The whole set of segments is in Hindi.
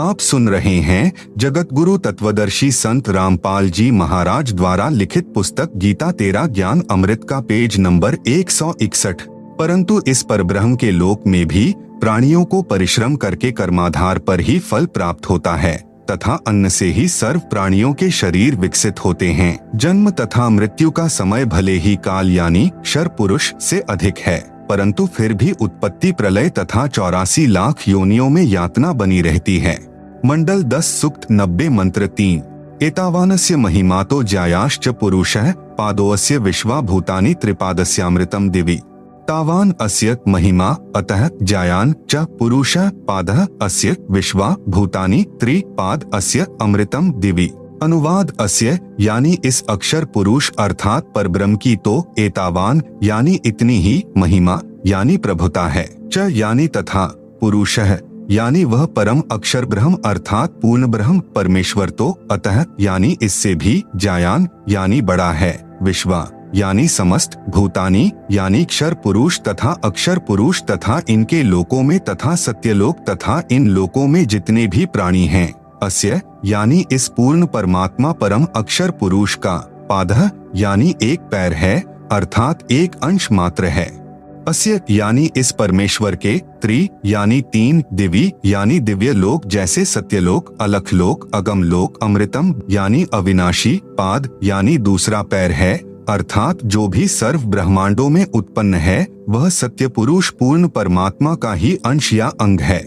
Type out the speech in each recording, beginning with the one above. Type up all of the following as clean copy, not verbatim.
आप सुन रहे हैं जगत गुरु तत्वदर्शी संत रामपाल जी महाराज द्वारा लिखित पुस्तक गीता तेरा ज्ञान अमृत का पेज नंबर 161। परंतु इस परब्रह्म के लोक में भी प्राणियों को परिश्रम करके कर्माधार पर ही फल प्राप्त होता है तथा अन्न से ही सर्व प्राणियों के शरीर विकसित होते हैं। जन्म तथा मृत्यु का समय भले ही काल यानी क्षर पुरुष से अधिक है, परंतु फिर भी उत्पत्ति प्रलय तथा 84 लाख योनियों में यातना बनी रहती है। मंडल 10 सूक्त 90 मंत्र 3। एतावानस्य महिमातो ज्यायाश्च पुरुषः पादोऽस्य विश्वा भूतानि त्रिपादस्यामृतम दिवि। तावान अस्य महिमा अतः ज्यायान च पुरुषः पादः अस्य विश्वा भूतानि त्रिपाद अस्य अमृतम दिवि। अनुवाद अस्य यानी इस अक्षर पुरुष अर्थात परब्रह्म की तो एतावान यानी इतनी ही महिमा यानी प्रभुता है, च यानी तथा पुरुषः यानी वह परम अक्षर ब्रह्म अर्थात पूर्ण ब्रह्म परमेश्वर तो अतः यानी इससे भी ज्यायान यानी बड़ा है, विश्वा यानी समस्त, भूतानी यानी क्षर पुरुष तथा अक्षर पुरुष तथा इनके लोकों में तथा सत्यलोक तथा इन लोकों में जितने भी प्राणी हैं, अस्य यानी इस पूर्ण परमात्मा परम अक्षर पुरुष का, पादः यानी एक पैर है अर्थात एक अंश मात्र है, अस्य यानी इस परमेश्वर के, त्रि यानी तीन, दिवि यानी दिव्य लोक जैसे सत्यलोक, अलख लोक, अगम लोक, अमृतम यानी अविनाशी, पाद यानी दूसरा पैर है अर्थात जो भी सर्व ब्रह्मांडों में उत्पन्न है वह सत्य पुरुष पूर्ण परमात्मा का ही अंश या अंग है।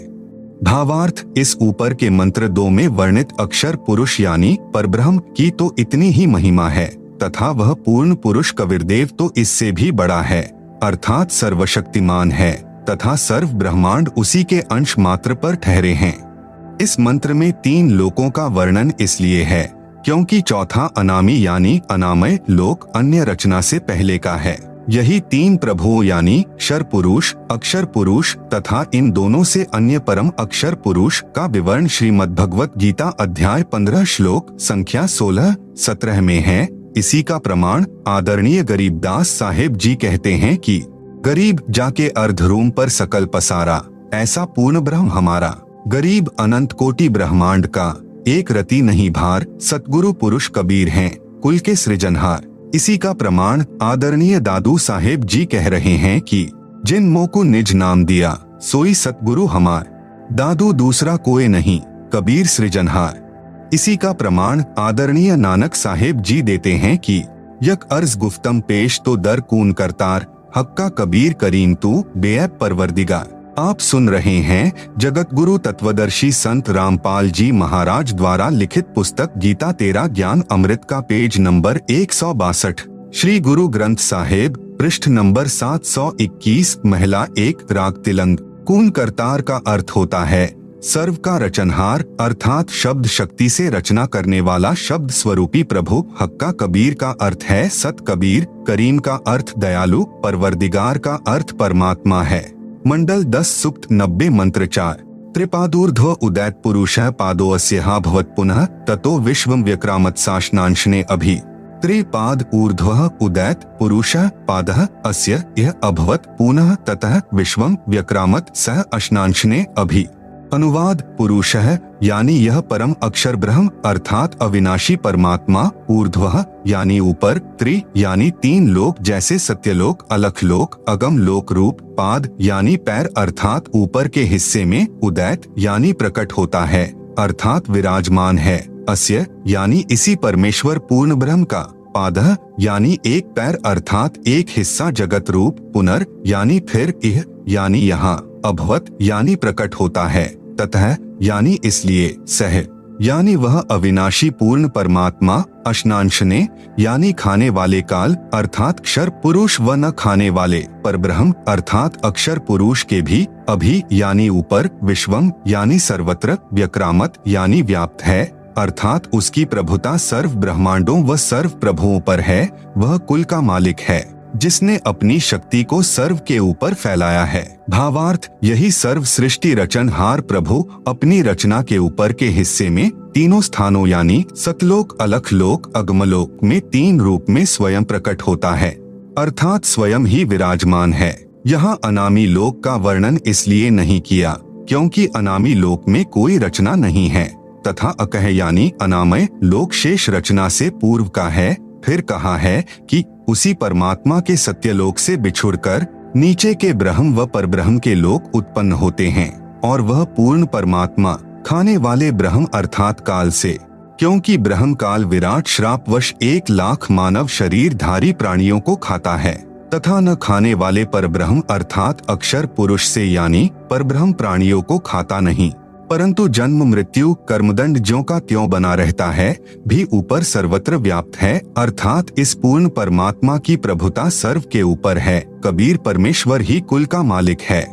भावार्थ इस ऊपर के मंत्र 2 में वर्णित अक्षर पुरुष यानी परब्रह्म की तो इतनी ही महिमा है तथा वह पूर्ण पुरुष कबीरदेव तो इससे भी बड़ा है अर्थात सर्वशक्तिमान है तथा सर्व ब्रह्मांड उसी के अंश मात्र पर ठहरे हैं। इस मंत्र में 3 लोकों का वर्णन इसलिए है क्योंकि चौथा अनामी यानी अनामय लोक अन्य रचना से पहले का है। यही 3 प्रभुओं यानी क्षर पुरुष, अक्षर पुरुष तथा इन दोनों से अन्य परम अक्षर पुरुष का विवरण श्रीमद् भगवत गीता अध्याय 15 श्लोक संख्या 16-17 में है। इसी का प्रमाण आदरणीय गरीबदास साहेब जी कहते हैं कि गरीब जाके अर्ध रूम पर सकल पसारा, ऐसा पूर्ण ब्रह्म हमारा। गरीब अनंत कोटि ब्रह्मांड का एक रति नहीं भार, सतगुरु पुरुष कबीर हैं कुल के सृजनहार। इसी का प्रमाण आदरणीय दादू साहेब जी कह रहे हैं कि जिन मोह को निज नाम दिया सोई सतगुरु हमार, दादू दूसरा कोई नहीं कबीर सृजनहार। इसी का प्रमाण आदरणीय नानक साहेब जी देते हैं कि यक अर्ज गुफ्तम पेश तो दर कून करतार, हक्का कबीर करीम तू बेअब परवरदिगार। आप सुन रहे हैं जगत गुरु तत्वदर्शी संत रामपाल जी महाराज द्वारा लिखित पुस्तक गीता तेरा ज्ञान अमृत का पेज नंबर 162। श्री गुरु ग्रंथ साहेब पृष्ठ नंबर 721 महिला 1 राग तिलंग। कून करतार का अर्थ होता है सर्व का रचनहार अर्थात शब्द शक्ति से रचना करने वाला शब्द स्वरूपी प्रभु। हक्का कबीर का अर्थ है सत कबीर, करीम का अर्थ दयालु, परवरदिगार का अर्थ परमात्मा है। मंडल 10 सूक्त 90 मंत्र 4। त्रिपादूर्ध्व उदैत पुरुषः पादोऽस्यः भवत् पुनः ततो विश्वं व्यक्रामत् शासनांशने अभि। त्रिपाद ऊर्ध्वः उदैत पुरुषः पादः अस्य यह अभवत् पुनः ततः विश्वं व्यक्रामत् सः अशनांशने अभि। अनुवाद पुरुषः यानी यह परम अक्षर ब्रह्म अर्थात अविनाशी परमात्मा, ऊर्ध्वः यानी ऊपर, त्रि यानी 3 लोक जैसे सत्यलोक, अलख लोक, अगम लोक रूप, पाद यानी पैर अर्थात ऊपर के हिस्से में, उदैत यानी प्रकट होता है अर्थात विराजमान है, अस्य यानी इसी परमेश्वर पूर्ण ब्रह्म का, पादः यानी एक पैर अर्थात एक हिस्सा जगत रूप, पुनर् यानी फिर, इह यानी यहाँ, अभवत यानी प्रकट होता है, ततः यानी इसलिए, सह यानी वह अविनाशी पूर्ण परमात्मा, अशनांशने यानी खाने वाले काल अर्थात क्षर पुरुष व न खाने वाले परब्रह्म अर्थात अक्षर पुरुष के भी, अभि यानी ऊपर, विश्वम यानी सर्वत्र, व्यक्रामत यानी व्याप्त है अर्थात उसकी प्रभुता सर्व ब्रह्मांडों व सर्व प्रभुओं पर है। वह कुल का मालिक है जिसने अपनी शक्ति को सर्व के ऊपर फैलाया है। भावार्थ यही सर्व सृष्टि रचनहार प्रभु अपनी रचना के ऊपर के हिस्से में तीनों स्थानों यानी सतलोक, अलख लोक, अगमलोक में 3 रूप में स्वयं प्रकट होता है अर्थात स्वयं ही विराजमान है। यहाँ अनामी लोक का वर्णन इसलिए नहीं किया क्योंकि अनामी लोक में कोई रचना नहीं है तथा अकह यानी अनामय लोक शेष रचना से पूर्व का है। फिर कहा है कि उसी परमात्मा के सत्यलोक से बिछुड़कर नीचे के ब्रह्म व परब्रह्म के लोक उत्पन्न होते हैं और वह पूर्ण परमात्मा खाने वाले ब्रह्म अर्थात काल से, क्योंकि ब्रह्म काल विराट श्रापवश 1,00,000 मानव शरीरधारी प्राणियों को खाता है तथा न खाने वाले परब्रह्म अर्थात अक्षर पुरुष से यानी परब्रह्म प्राणियों को खाता नहीं, परंतु जन्म मृत्यु कर्मदंड ज्यों का त्यों बना रहता है भी ऊपर सर्वत्र व्याप्त है, अर्थात इस पूर्ण परमात्मा की प्रभुता सर्व के ऊपर है। कबीर परमेश्वर ही कुल का मालिक है,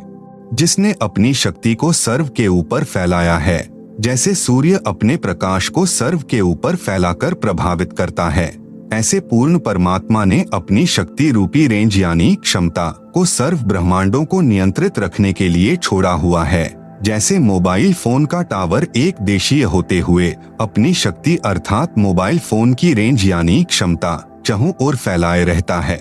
जिसने अपनी शक्ति को सर्व के ऊपर फैलाया है, जैसे सूर्य अपने प्रकाश को सर्व के ऊपर फैलाकर प्रभावित करता है, ऐसे पूर्ण परमात्मा ने अपनी शक्ति रूपी रेंज यानी क्षमता को सर्व ब्रह्मांडों को नियंत्रित रखने के लिए छोड़ा हुआ है। जैसे मोबाइल फोन का टावर एक देशीय होते हुए अपनी शक्ति अर्थात मोबाइल फोन की रेंज यानी क्षमता चहुं ओर फैलाए रहता है,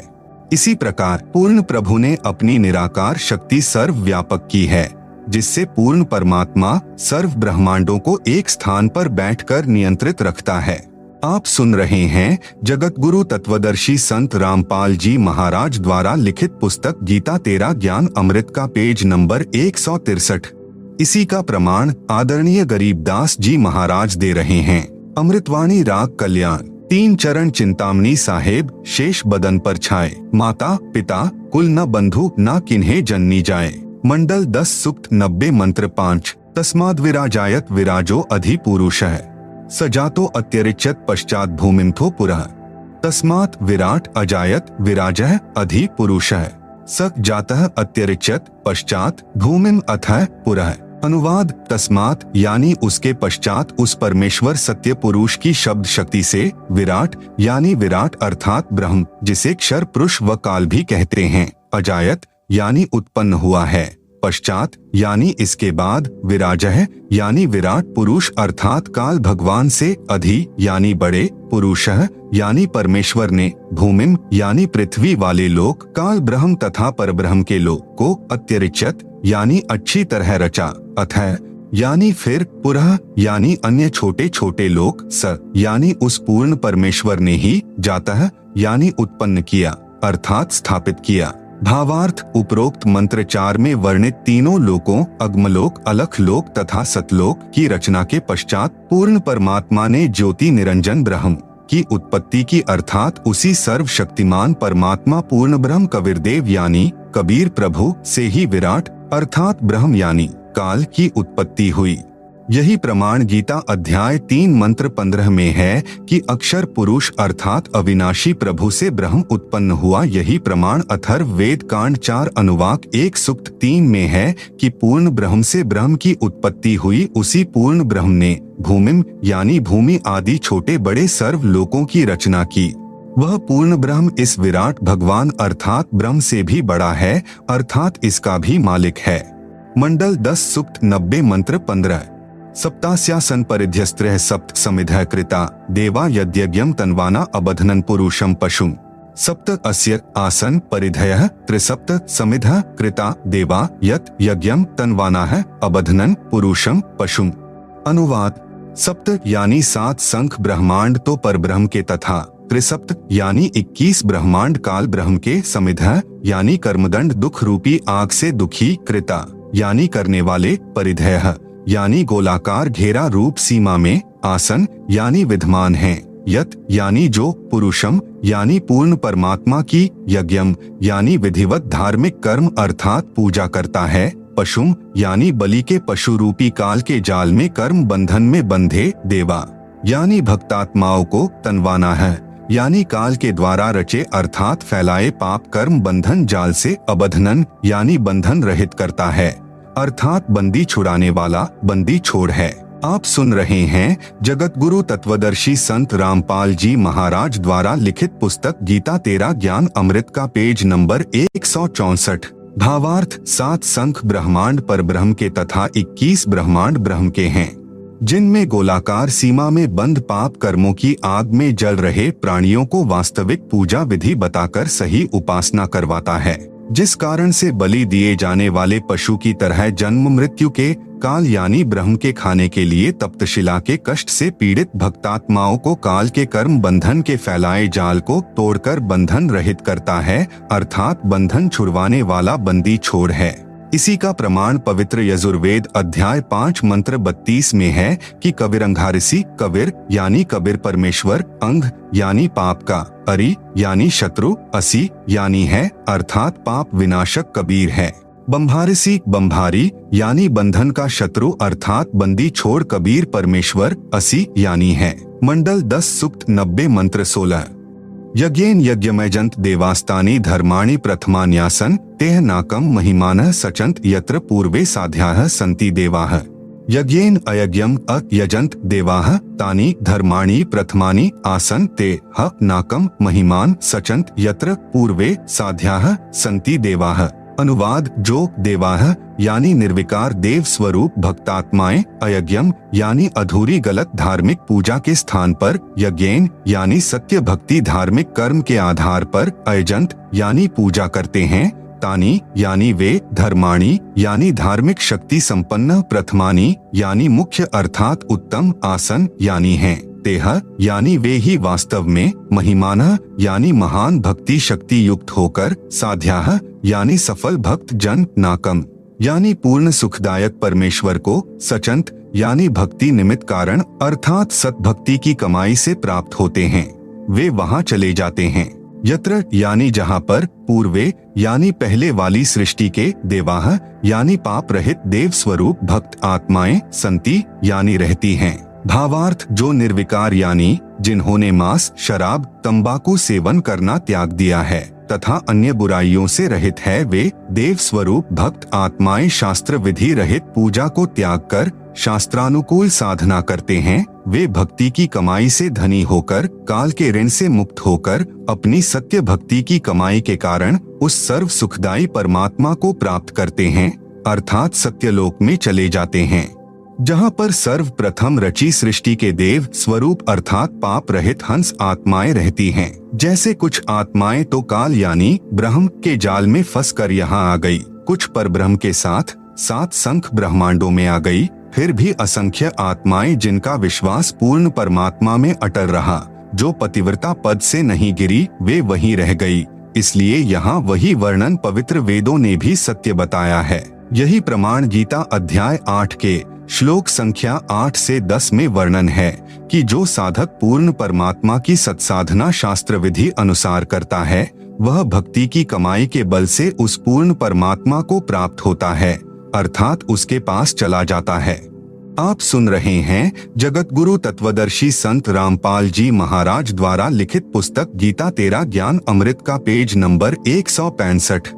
इसी प्रकार पूर्ण प्रभु ने अपनी निराकार शक्ति सर्व व्यापक की है, जिससे पूर्ण परमात्मा सर्व ब्रह्मांडों को एक स्थान पर बैठकर नियंत्रित रखता है। आप सुन रहे हैं जगत गुरु तत्वदर्शी संत रामपाल जी महाराज द्वारा लिखित पुस्तक गीता तेरा ज्ञान अमृत का पेज नंबर 163। इसी का प्रमाण आदरणीय गरीबदास जी महाराज दे रहे हैं। अमृतवाणी राग कल्याण 3 चरण चिंतामणि साहेब शेष बदन पर छाए, माता पिता कुल न बंधु ना किन्हे जननी जाए। मंडल 10 सूक्त 90 मंत्र 5। तस्माद् विराजायत विराजो अधि पुरुषः सजातो अत्यरिच्यत पश्चात भूमिंथो पुरः। तस्मात् विराट अजायत विराजः अधि पुरुषः स जातः अत्यरिच्यत पश्चात भूमिम अथः पुरः। अनुवाद तस्मात यानी उसके पश्चात उस परमेश्वर सत्य पुरुष की शब्द शक्ति से, विराट यानी विराट अर्थात ब्रह्म जिसे क्षर पुरुष व काल भी कहते हैं, अजायत यानी उत्पन्न हुआ है, पश्चात यानी इसके बाद, विराजः यानी विराट पुरुष अर्थात काल भगवान से, अधि यानी बड़े, पुरुषः यानी परमेश्वर ने, भूमिम यानी पृथ्वी वाले लोक, काल ब्रह्म तथा परब्रह्म के लोक को, अत्यरिच्यत यानी अच्छी तरह रचा, अथः यानी फिर, पुरः यानी अन्य छोटे छोटे लोक, स यानी उस पूर्ण परमेश्वर ने ही, जातः यानी उत्पन्न किया अर्थात स्थापित किया। भावार्थ उपरोक्त मंत्र 4 में वर्णित तीनों लोकों अग्मलोक, अलखलोक तथा सतलोक की रचना के पश्चात पूर्ण परमात्मा ने ज्योति निरंजन ब्रह्म की उत्पत्ति की अर्थात उसी सर्वशक्तिमान परमात्मा पूर्ण ब्रह्म कबीरदेव यानी कबीर प्रभु से ही विराट अर्थात ब्रह्म यानी काल की उत्पत्ति हुई। यही प्रमाण गीता अध्याय 3 मंत्र 15 में है कि अक्षर पुरुष अर्थात अविनाशी प्रभु से ब्रह्म उत्पन्न हुआ। यही प्रमाण अथर्व वेद कांड 4 अनुवाक 1 सूक्त 3 में है कि पूर्ण ब्रह्म से ब्रह्म की उत्पत्ति हुई। उसी पूर्ण ब्रह्म ने भूमिम यानी भूमि आदि छोटे बड़े सर्व लोकों की रचना की। वह पूर्ण ब्रह्म इस विराट भगवान अर्थात ब्रह्म से भी बड़ा है अर्थात इसका भी मालिक है। मंडल 10 सूक्त 90 मंत्र 15। सप्तास्यासन परिध्यस्त्रः सप्त समिधः कृता देवा यद्यज्ञं तन्वाना अबध्नन् पुरुषं पशुं। सप्त अस्य आसन परिधयः त्रिसप्त समिधः कृता देवा यत् यज्ञं तन्वानाः अबध्नन् पुरुषं पशुं। अनुवाद सप्त यानी 7 संख ब्रह्मांड तो परब्रह्म के तथा त्रिसप्त यानी 21 ब्रह्मांड काल ब्रह्म के, समिधः यानी कर्मदंड दुख रूपी आग से दुखी, कृता यानी करने वाले, परिधयः यानी गोलाकार घेरा रूप सीमा में, आसन यानी विद्यमान है, यत यानी जो, पुरुषम यानी पूर्ण परमात्मा की, यज्ञम यानी विधिवत धार्मिक कर्म अर्थात पूजा करता है, पशुम यानी बलि के पशु रूपी काल के जाल में कर्म बंधन में बंधे, देवा यानी भक्तात्माओं को, तनवाना है यानी काल के द्वारा रचे अर्थात फैलाए पाप कर्म बंधन जाल से, अबधनन यानी बंधन रहित करता है अर्थात बंदी छुड़ाने वाला, बंदी छोड़ है। आप सुन रहे हैं जगत गुरु तत्वदर्शी संत रामपाल जी महाराज द्वारा लिखित पुस्तक गीता तेरा ज्ञान अमृत का पेज नंबर 164। भावार्थ 7 संख ब्रह्मांड पर ब्रह्म के तथा 21 ब्रह्मांड ब्रह्म के हैं, जिनमें गोलाकार सीमा में बंद पाप कर्मों की आग में जल रहे प्राणियों को वास्तविक पूजा विधि बताकर सही उपासना करवाता है। जिस कारण से बलि दिए जाने वाले पशु की तरह जन्म मृत्यु के काल यानी ब्रह्म के खाने के लिए तप्तशिला के कष्ट से पीड़ित भक्तात्माओं को काल के कर्म बंधन के फैलाए जाल को तोड़कर बंधन रहित करता है, अर्थात बंधन छुड़वाने वाला बंदी छोड़ है। इसी का प्रमाण पवित्र यजुर्वेद अध्याय 5 मंत्र 32 में है कि कविरंघारिसी, कविर यानी कबीर परमेश्वर, अंग यानी पाप का, अरि यानी शत्रु, असी यानी है, अर्थात पाप विनाशक कबीर है। बंभारिसी, बंभारी यानी बंधन का शत्रु अर्थात बंदी छोड़ कबीर परमेश्वर, असी यानी है। मंडल 10 सूक्त 90 मंत्र 16। यज्ञेन यज्ञमयजंत देवास्तानि धर्माणि प्रथमान्यासन तेह नाकम महिमानः सचंत यत्र पूर्वे साध्याः सन्ति देवाः। यज्ञेन अयज्ञम अयजंत देवाः तानि धर्माणि प्रथमानि आसन ते ह नाकम महिमान सचंत यत्र पूर्वे साध्याः सन्ति देवाः। अनुवाद, जो देवाः यानी निर्विकार देव स्वरूप भक्तात्माएं, अयज्ञम यानी अधूरी गलत धार्मिक पूजा के स्थान पर, यज्ञेन यानी सत्य भक्ति धार्मिक कर्म के आधार पर, अयजंत यानी पूजा करते हैं, तानी यानी वे, धर्माणी यानी धार्मिक शक्ति संपन्न, प्रथमानी यानी मुख्य अर्थात उत्तम, आसन यानी हैं, तेह यानी वे ही वास्तव में, महिमानः यानी महान भक्ति शक्ति युक्त होकर, साध्याः यानी सफल भक्त जन, नाकम यानी पूर्ण सुखदायक परमेश्वर को, सचंत यानी भक्ति निमित्त कारण अर्थात सतभक्ति की कमाई से प्राप्त होते हैं, वे वहां चले जाते हैं। यत्र यानी जहां पर, पूर्वे यानी पहले वाली सृष्टि के, देवाः यानी पाप रहित देव स्वरूप भक्त आत्माएं, संति यानी रहती हैं। भावार्थ, जो निर्विकार यानी जिन्होंने मांस, शराब, तंबाकू सेवन करना त्याग दिया है तथा अन्य बुराइयों से रहित है, वे देव स्वरूप भक्त आत्माएं शास्त्र विधि रहित पूजा को त्याग कर शास्त्रानुकूल साधना करते हैं, वे भक्ति की कमाई से धनी होकर काल के ऋण से मुक्त होकर अपनी सत्य भक्ति की कमाई के कारण उस सर्व सुखदायी परमात्मा को प्राप्त करते हैं, अर्थात सत्यलोक में चले जाते हैं, जहां पर सर्वप्रथम रची सृष्टि के देव स्वरूप अर्थात पाप रहित हंस आत्माएं रहती हैं। जैसे कुछ आत्माएं तो काल यानी ब्रह्म के जाल में फंसकर यहाँ आ गई, कुछ परब्रह्म के साथ 7 संख ब्रह्मांडों में आ गई, फिर भी असंख्य आत्माएं जिनका विश्वास पूर्ण परमात्मा में अटल रहा, जो पतिव्रता पद से नहीं गिरी, वे वहीं रह गई। इसलिए यहाँ वही वर्णन पवित्र वेदों ने भी सत्य बताया है। यही प्रमाण गीता अध्याय 8 के श्लोक संख्या 8 से 10 में वर्णन है कि जो साधक पूर्ण परमात्मा की सत्साधना शास्त्र विधि अनुसार करता है, वह भक्ति की कमाई के बल से उस पूर्ण परमात्मा को प्राप्त होता है, अर्थात उसके पास चला जाता है। आप सुन रहे हैं जगत गुरु तत्वदर्शी संत रामपाल जी महाराज द्वारा लिखित पुस्तक गीता तेरा ज्ञान अमृत का पेज नंबर 165।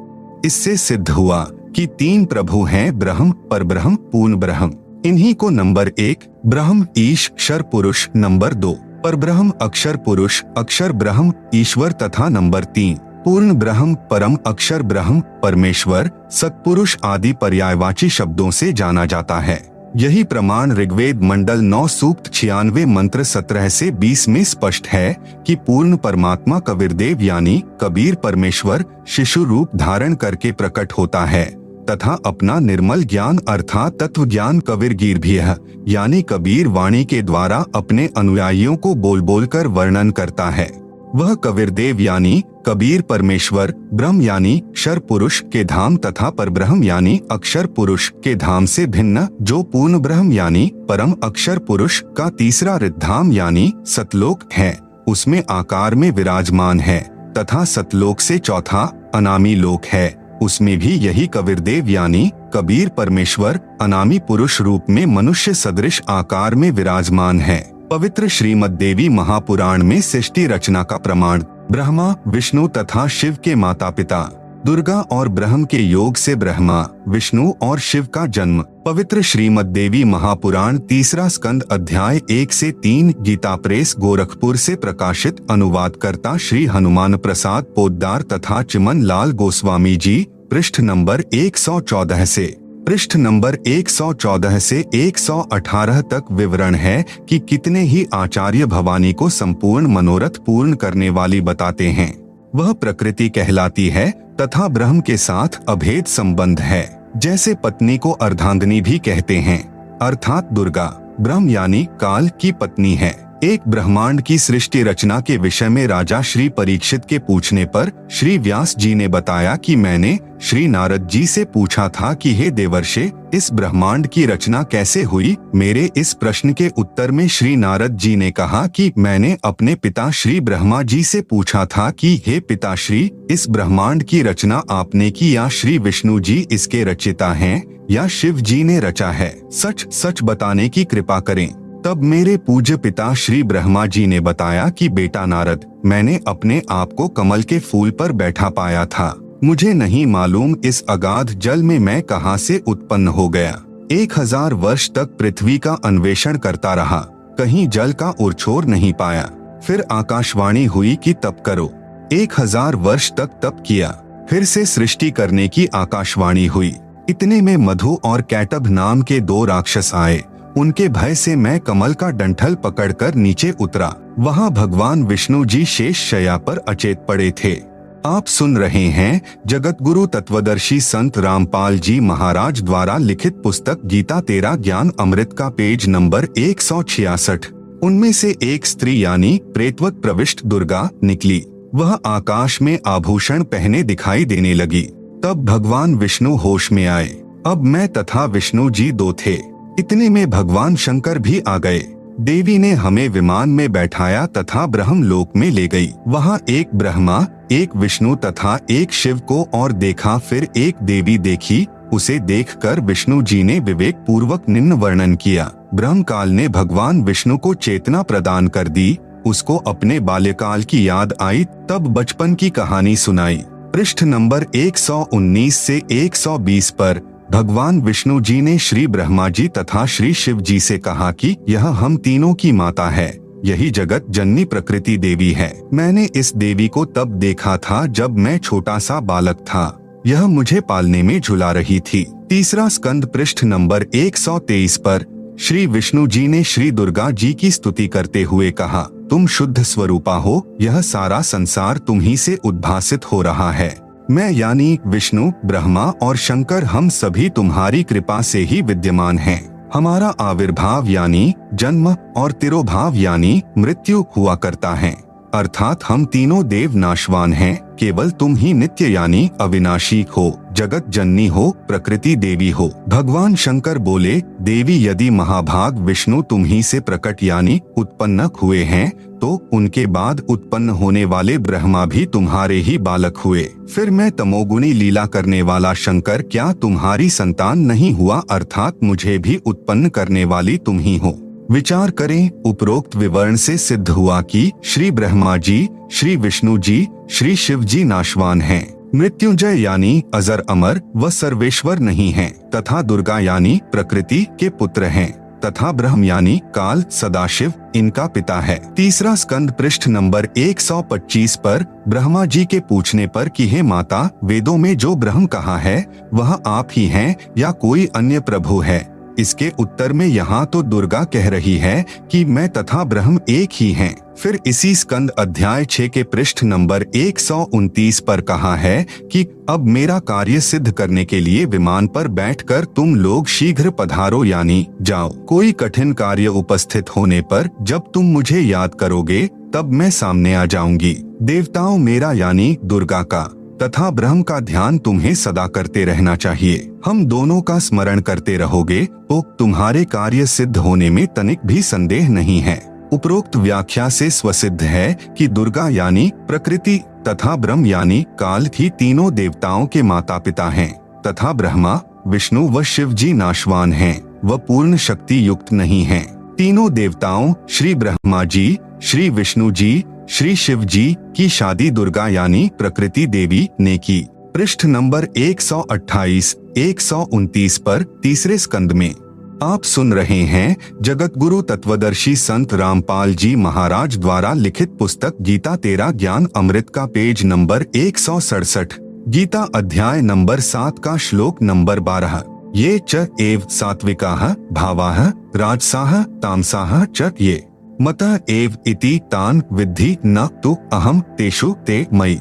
इससे सिद्ध हुआ कि 3 प्रभु हैं, ब्रह्म, परब्रह्म, पूर्ण ब्रह्म। इन्हीं को नंबर 1 ब्रह्म ईश क्षर पुरुष, नंबर 2 परब्रह्म अक्षर पुरुष अक्षर ब्रह्म ईश्वर तथा नंबर 3 पूर्ण ब्रह्म परम अक्षर ब्रह्म परमेश्वर सत्पुरुष आदि पर्यायवाची शब्दों से जाना जाता है। यही प्रमाण ऋग्वेद मंडल 9 सूक्त 96 मंत्र 17 से 20 में स्पष्ट है कि पूर्ण परमात्मा कबीरदेव यानी कबीर परमेश्वर शिशु रूप धारण करके प्रकट होता है तथा अपना निर्मल ज्ञान अर्थात तत्व ज्ञान कबीरगीर भी है यानी कबीर वाणी के द्वारा अपने अनुयायियों को बोल बोल कर वर्णन करता है। वह कबीरदेव यानी कबीर परमेश्वर ब्रह्म यानी क्षर पुरुष के धाम तथा परब्रह्म यानी अक्षर पुरुष के धाम से भिन्न जो पूर्ण ब्रह्म यानी परम अक्षर पुरुष का तीसरा रिद्धाम यानी सतलोक है, उसमें आकार में विराजमान है तथा सतलोक से चौथा अनामी लोक है, उसमें भी यही कबीरदेव यानी कबीर परमेश्वर अनामी पुरुष रूप में मनुष्य सदृश आकार में विराजमान है। पवित्र श्रीमद् देवी महापुराण में सृष्टि रचना का प्रमाण ब्रह्मा विष्णु तथा शिव के माता पिता दुर्गा और ब्रह्म के योग से ब्रह्मा विष्णु और शिव का जन्म। पवित्र श्रीमद् देवी महापुराण 3 स्कंद अध्याय 1 से 3 गीता प्रेस गोरखपुर से प्रकाशित। अनुवादकर्ता श्री हनुमान प्रसाद पोद्दार तथा चिमन लाल गोस्वामी जी। पृष्ठ नंबर 114 से पृष्ठ नंबर 114 से 118 तक विवरण है कि कितने ही आचार्य भवानी को संपूर्ण मनोरथ पूर्ण करने वाली बताते हैं। वह प्रकृति कहलाती है, तथा ब्रह्म के साथ अभेद संबंध है। जैसे पत्नी को अर्धांगिनी भी कहते हैं, अर्थात दुर्गा ब्रह्म यानी काल की पत्नी है। एक ब्रह्मांड की सृष्टि रचना के विषय में राजा श्री परीक्षित के पूछने पर श्री व्यास जी ने बताया कि मैंने श्री नारद जी से पूछा था कि हे देवर्षे, इस ब्रह्मांड की रचना कैसे हुई। मेरे इस प्रश्न के उत्तर में श्री नारद जी ने कहा कि मैंने अपने पिता श्री ब्रह्मा जी से पूछा था कि हे पिताश्री, इस ब्रह्मांड की रचना आपने की या श्री विष्णु जी इसके रचयिता हैं या शिव जी ने रचा है, सच सच बताने की कृपा करें। तब मेरे पूज्य पिता श्री ब्रह्मा जी ने बताया कि बेटा नारद, मैंने अपने आप को कमल के फूल पर बैठा पाया था। मुझे नहीं मालूम इस अगाध जल में मैं कहां से उत्पन्न हो गया। 1000 वर्ष तक पृथ्वी का अन्वेषण करता रहा, कहीं जल का उरछोर नहीं पाया। फिर आकाशवाणी हुई कि तप करो। 1000 वर्ष तक तप किया, फिर से सृष्टि करने की आकाशवाणी हुई। इतने में मधु और कैटभ नाम के 2 राक्षस आए। उनके भय से मैं कमल का डंठल पकड़कर नीचे उतरा। वहां भगवान विष्णु जी शेष शैया पर अचेत पड़े थे। आप सुन रहे हैं जगत गुरु तत्वदर्शी संत रामपाल जी महाराज द्वारा लिखित पुस्तक गीता तेरा ज्ञान अमृत का पेज नंबर 166। उनमें से एक स्त्री यानी प्रेतवत प्रविष्ट दुर्गा निकली। वह आकाश में आभूषण पहने दिखाई देने लगी। तब भगवान विष्णु होश में आए। अब मैं तथा विष्णु जी 2 थे। इतने में भगवान शंकर भी आ गए। देवी ने हमें विमान में बैठाया तथा ब्रह्म लोक में ले गई। वहाँ एक ब्रह्मा, एक विष्णु तथा एक शिव को और देखा। फिर एक देवी देखी। उसे देखकर विष्णु जी ने विवेक पूर्वक निम्न वर्णन किया। ब्रह्म काल ने भगवान विष्णु को चेतना प्रदान कर दी। उसको अपने बाल्यकाल की याद आई, तब बचपन की कहानी सुनाई। पृष्ठ नंबर 119 से 120 पर भगवान विष्णु जी ने श्री ब्रह्मा जी तथा श्री शिव जी से कहा कि यह हम तीनों की माता है, यही जगत जननी प्रकृति देवी है। मैंने इस देवी को तब देखा था जब मैं छोटा सा बालक था। यह मुझे पालने में झुला रही थी। तीसरा स्कंद पृष्ठ नंबर 123 पर श्री विष्णु जी ने श्री दुर्गा जी की स्तुति करते हुए कहा, तुम शुद्ध स्वरूपा हो, यह सारा संसार तुम्ही से उद्भासित हो रहा है। मैं यानी विष्णु, ब्रह्मा और शंकर हम सभी तुम्हारी कृपा से ही विद्यमान हैं। हमारा आविर्भाव यानी जन्म और तिरोभाव यानी मृत्यु हुआ करता है, अर्थात हम तीनों देव नाशवान हैं। केवल तुम ही नित्य यानी अविनाशी हो, जगत जननी हो, प्रकृति देवी हो। भगवान शंकर बोले, देवी यदि महाभाग विष्णु तुम ही से प्रकट यानी उत्पन्न हुए हैं, तो उनके बाद उत्पन्न होने वाले ब्रह्मा भी तुम्हारे ही बालक हुए। फिर मैं तमोगुणी लीला करने वाला शंकर क्या तुम्हारी संतान नहीं हुआ, अर्थात मुझे भी उत्पन्न करने वाली तुम ही हो। विचार करें, उपरोक्त विवरण से सिद्ध हुआ कि श्री ब्रह्मा जी, श्री विष्णु जी, श्री शिव जी नाशवान हैं, मृत्युंजय यानी अजर अमर व सर्वेश्वर नहीं हैं, तथा दुर्गा यानी प्रकृति के पुत्र हैं, तथा ब्रह्म यानी काल सदाशिव इनका पिता है। तीसरा स्कंद पृष्ठ नंबर 125 पर ब्रह्मा जी के पूछने पर कि हे माता, वेदों में जो ब्रह्म कहा है वह आप ही हैं या कोई अन्य प्रभु है? इसके उत्तर में यहाँ तो दुर्गा कह रही है कि मैं तथा ब्रह्म एक ही हैं। फिर इसी स्कंद अध्याय 6 के पृष्ठ नंबर 129 पर कहा है कि अब मेरा कार्य सिद्ध करने के लिए विमान पर बैठकर तुम लोग शीघ्र पधारो यानी जाओ। कोई कठिन कार्य उपस्थित होने पर जब तुम मुझे याद करोगे तब मैं सामने आ जाऊंगी। देवताओं मेरा यानी दुर्गा का तथा ब्रह्म का ध्यान तुम्हें सदा करते रहना चाहिए। हम दोनों का स्मरण करते रहोगे तो तुम्हारे कार्य सिद्ध होने में तनिक भी संदेह नहीं है। उपरोक्त व्याख्या से स्वसिद्ध है कि दुर्गा यानी प्रकृति तथा ब्रह्म यानी काल ही तीनों देवताओं के माता पिता हैं, तथा ब्रह्मा, विष्णु व शिव जी नाशवान हैं, वह पूर्ण शक्ति युक्त नहीं हैं। तीनों देवताओं श्री ब्रह्मा जी, श्री विष्णु जी, श्री शिव जी की शादी दुर्गा यानी प्रकृति देवी ने की। पृष्ठ नंबर 128-129 पर तीसरे स्कंद में आप सुन रहे हैं जगत गुरु तत्वदर्शी संत रामपाल जी महाराज द्वारा लिखित पुस्तक गीता तेरा ज्ञान अमृत का पेज नंबर 167, गीता अध्याय नंबर 7 का श्लोक नंबर 12। ये च एव सात्विकाः भावाः राजसाः तामसाः च ये मतः एव इति तान विद्धि न तु अहम तेषु ते मयि।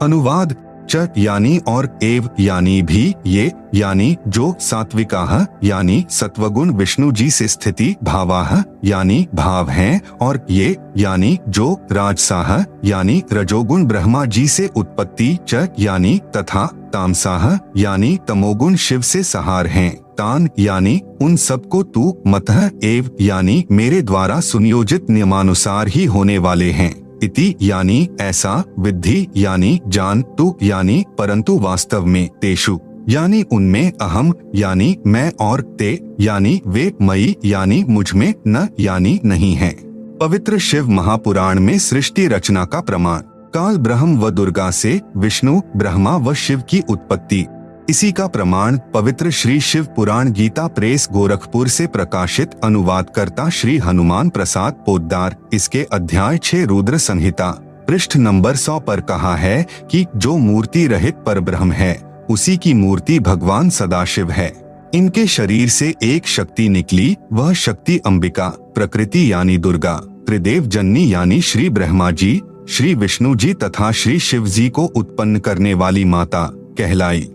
अनुवाद, च यानी और एव यानी भी, ये यानी जो, सात्विकाः यानी सत्वगुण विष्णु जी से स्थिति, भावाः यानी भाव हैं, और ये यानी जो, राजसाः यानी रजोगुण ब्रह्मा जी से उत्पत्ति, च यानी तथा, तामसाः यानी तमोगुण शिव से सहार हैं, तान यानी उन सबको तू, मतः एव यानी मेरे द्वारा सुनियोजित नियमानुसार ही होने वाले हैं, इति यानी ऐसा, विद्धि यानी जान, तु यानी परंतु वास्तव में, तेषु यानी उनमें, अहम यानी मैं, और ते यानी वे, मई यानी मुझ में, न यानी नहीं है। पवित्र शिव महापुराण में सृष्टि रचना का प्रमाण, काल ब्रह्म व दुर्गा से विष्णु, ब्रह्मा व शिव की उत्पत्ति। इसी का प्रमाण पवित्र श्री शिव पुराण गीता प्रेस गोरखपुर से प्रकाशित अनुवादकर्ता श्री हनुमान प्रसाद पोद्दार, इसके अध्याय 6 रुद्र संहिता पृष्ठ नंबर 100 पर कहा है कि जो मूर्ति रहित परब्रह्म है, उसी की मूर्ति भगवान सदाशिव है। इनके शरीर से एक शक्ति निकली, वह शक्ति अंबिका, प्रकृति यानी दुर्गा, त्रिदेव जननी यानी श्री ब्रह्मा जी, श्री विष्णु जी तथा श्री शिव जी को उत्पन्न करने वाली माता कहलाई,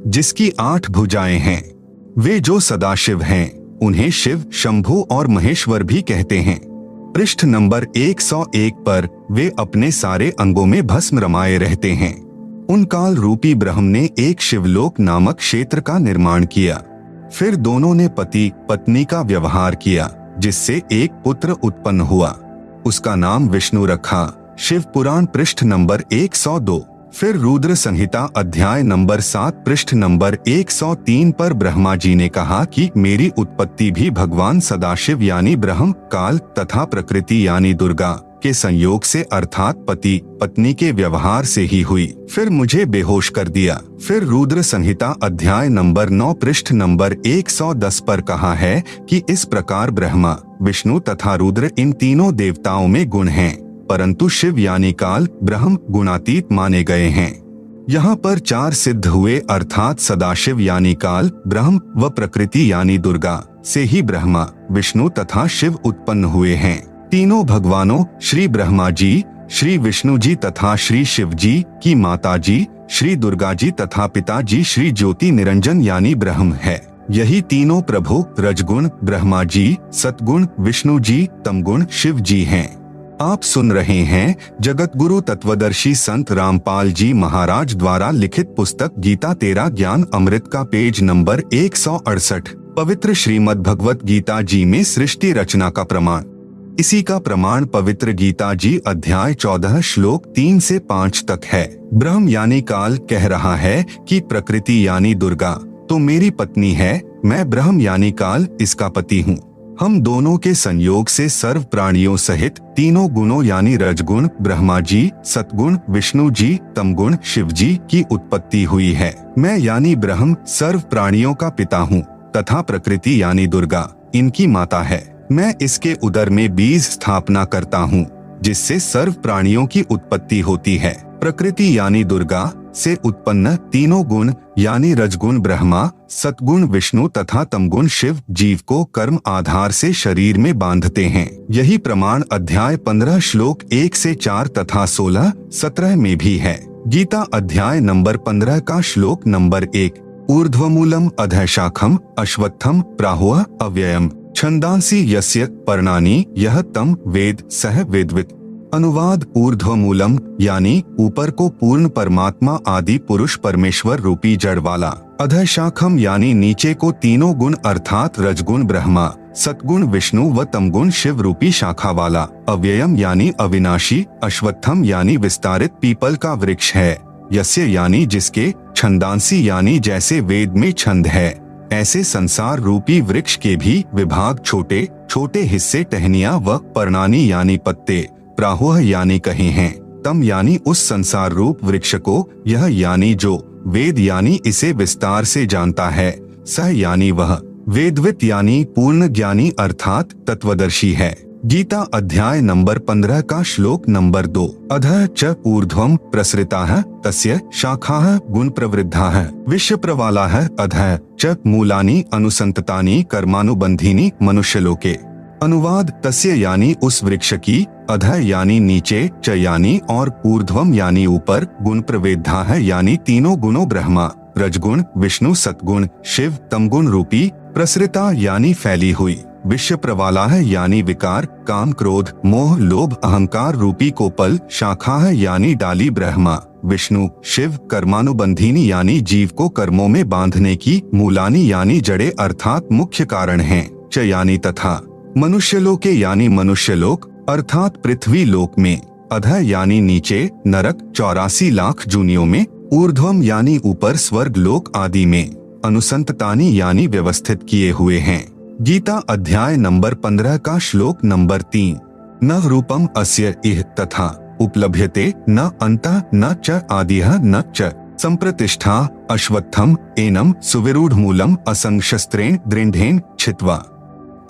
जिसकी 8 भुजाएं हैं। वे जो सदाशिव हैं, उन्हें शिव, शंभु और महेश्वर भी कहते हैं। पृष्ठ नंबर 101 पर वे अपने सारे अंगों में भस्म रमाए रहते हैं। उन काल रूपी ब्रह्म ने एक शिवलोक नामक क्षेत्र का निर्माण किया। फिर दोनों ने पति पत्नी का व्यवहार किया, जिससे एक पुत्र उत्पन्न हुआ। उसका नाम विष्णु रखा। शिव पुराण पृष्ठ नंबर 102। फिर रुद्र संहिता अध्याय नंबर 7 पृष्ठ नंबर 103 पर ब्रह्मा जी ने कहा कि मेरी उत्पत्ति भी भगवान सदाशिव यानी ब्रह्म, काल तथा प्रकृति यानी दुर्गा के संयोग से, अर्थात पति पत्नी के व्यवहार से ही हुई। फिर मुझे बेहोश कर दिया। फिर रुद्र संहिता अध्याय नंबर 9 पृष्ठ नंबर 110 पर कहा है कि इस प्रकार ब्रह्मा, विष्णु तथा रुद्र इन तीनों देवताओं में गुण हैं, परंतु शिव यानी काल ब्रह्म गुणातीत माने गए हैं। यहाँ पर 4 सिद्ध हुए, अर्थात सदाशिव यानी काल ब्रह्म व प्रकृति यानी दुर्गा से ही ब्रह्मा, विष्णु तथा शिव उत्पन्न हुए हैं। तीनों भगवानों श्री ब्रह्मा जी, श्री विष्णु जी तथा श्री शिव जी की माता जी श्री दुर्गा जी तथा पिता जी श्री ज्योति निरंजन यानी ब्रह्म है। यही तीनों प्रभु रजगुण ब्रह्मा जी, सतगुण विष्णु जी, तमगुण शिव जी हैं। आप सुन रहे हैं जगत गुरु तत्वदर्शी संत रामपाल जी महाराज द्वारा लिखित पुस्तक गीता तेरा ज्ञान अमृत का पेज नंबर 168, पवित्र श्रीमद् भगवत गीता जी में सृष्टि रचना का प्रमाण। इसी का प्रमाण पवित्र गीता जी अध्याय 14 श्लोक 3 से 5 तक है। ब्रह्म यानी काल कह रहा है कि प्रकृति यानी दुर्गा तो मेरी पत्नी है, मैं ब्रह्म यानी काल इसका पति हूँ। हम दोनों के संयोग से सर्व प्राणियों सहित तीनों गुणों यानी रजगुण ब्रह्मा जी, सतगुण विष्णु जी, तमगुण शिव जी की उत्पत्ति हुई है। मैं यानी ब्रह्म सर्व प्राणियों का पिता हूँ तथा प्रकृति यानी दुर्गा इनकी माता है। मैं इसके उदर में बीज स्थापना करता हूँ, जिससे सर्व प्राणियों की उत्पत्ति होती है। प्रकृति यानी दुर्गा से उत्पन्न तीनों गुण यानी रजगुण ब्रह्मा, सतगुण विष्णु तथा तमगुण शिव जीव को कर्म आधार से शरीर में बांधते हैं। यही प्रमाण अध्याय 15 श्लोक 1 से 4 तथा 16, 17 में भी है। गीता अध्याय नंबर 15 का श्लोक नंबर 1, ऊर्ध्वमूलम अधःशाखम अश्वत्थम प्राहुः अव्ययम छंदांसी यस्य पर्णानि यह तम वेद सह वेदवित्। अनुवाद ऊर्ध्वमूलम यानी ऊपर को पूर्ण परमात्मा आदि पुरुष परमेश्वर रूपी जड़ वाला, अधःशाखम यानी नीचे को तीनों गुण अर्थात रजगुण ब्रह्मा, सतगुण विष्णु व तमगुण शिव रूपी शाखा वाला, अव्ययम यानी अविनाशी, अश्वत्थम यानी विस्तारित पीपल का वृक्ष है, यस्य यानी जिसके, छंदांसी यानी जैसे वेद में छंद है, ऐसे संसार रूपी वृक्ष के भी विभाग छोटे छोटे हिस्से टहनियां व पर्णानी यानी पत्ते, प्राहुः यानी कहे हैं, तम यानी उस संसार रूप वृक्ष को, यह यानी जो, वेद यानी इसे विस्तार से जानता है, सह यानी वह, वेदवित यानी पूर्ण ज्ञानी अर्थात तत्वदर्शी है। गीता अध्याय नंबर 15 का श्लोक नंबर 2, अधः च ऊर्ध्वम प्रसृताः तस्य शाखाः गुण प्रवृद्धाः विश्व प्रवालाः अधः च मूलानि अनुसंततानि कर्मानुबंधीनि मनुष्यलोके। अनुवाद तस्य यानी उस वृक्ष की, अधः यानी नीचे, च यानी और ऊर्ध्वम यानी ऊपर, गुण प्रवेद्धा है यानी तीनों गुणों ब्रह्मा, रजगुण, विष्णु, सतगुण, शिव, तमगुण रूपी, प्रसृता यानी फैली हुई, विश्व प्रवाला है यानी विकार, काम, क्रोध, मोह, लोभ, अहंकार रूपी कोपल, शाखा है यानी डाली ब्रह्मा, विष्णु, शिव, कर्मानुबंधिनी यानी जीव को कर्मों में बांधने की, मूलानी यानी जड़े अर्थात मुख्य कारण हैं, च यानी तथा, मनुष्यलोके यानी मनुष्यलोक अर्थात पृथ्वी लोक में, अधः यानी नीचे, नरक 84 लाख जूनियों में, ऊर्ध्वम यानी ऊपर स्वर्ग लोक आदि में, अनुसंततानी यानी व्यवस्थित किए हुए हैं। गीता अध्याय नंबर 15 का श्लोक नंबर 3। न रूपम अस्य इह तथा उपलभ्यते न अंतः न च आदिह न च संप्रतिष्ठा अश्वत्थम एनम सुविरूढ़ मूलम असंशस्त्रेण दृढ़ेन छित्वा।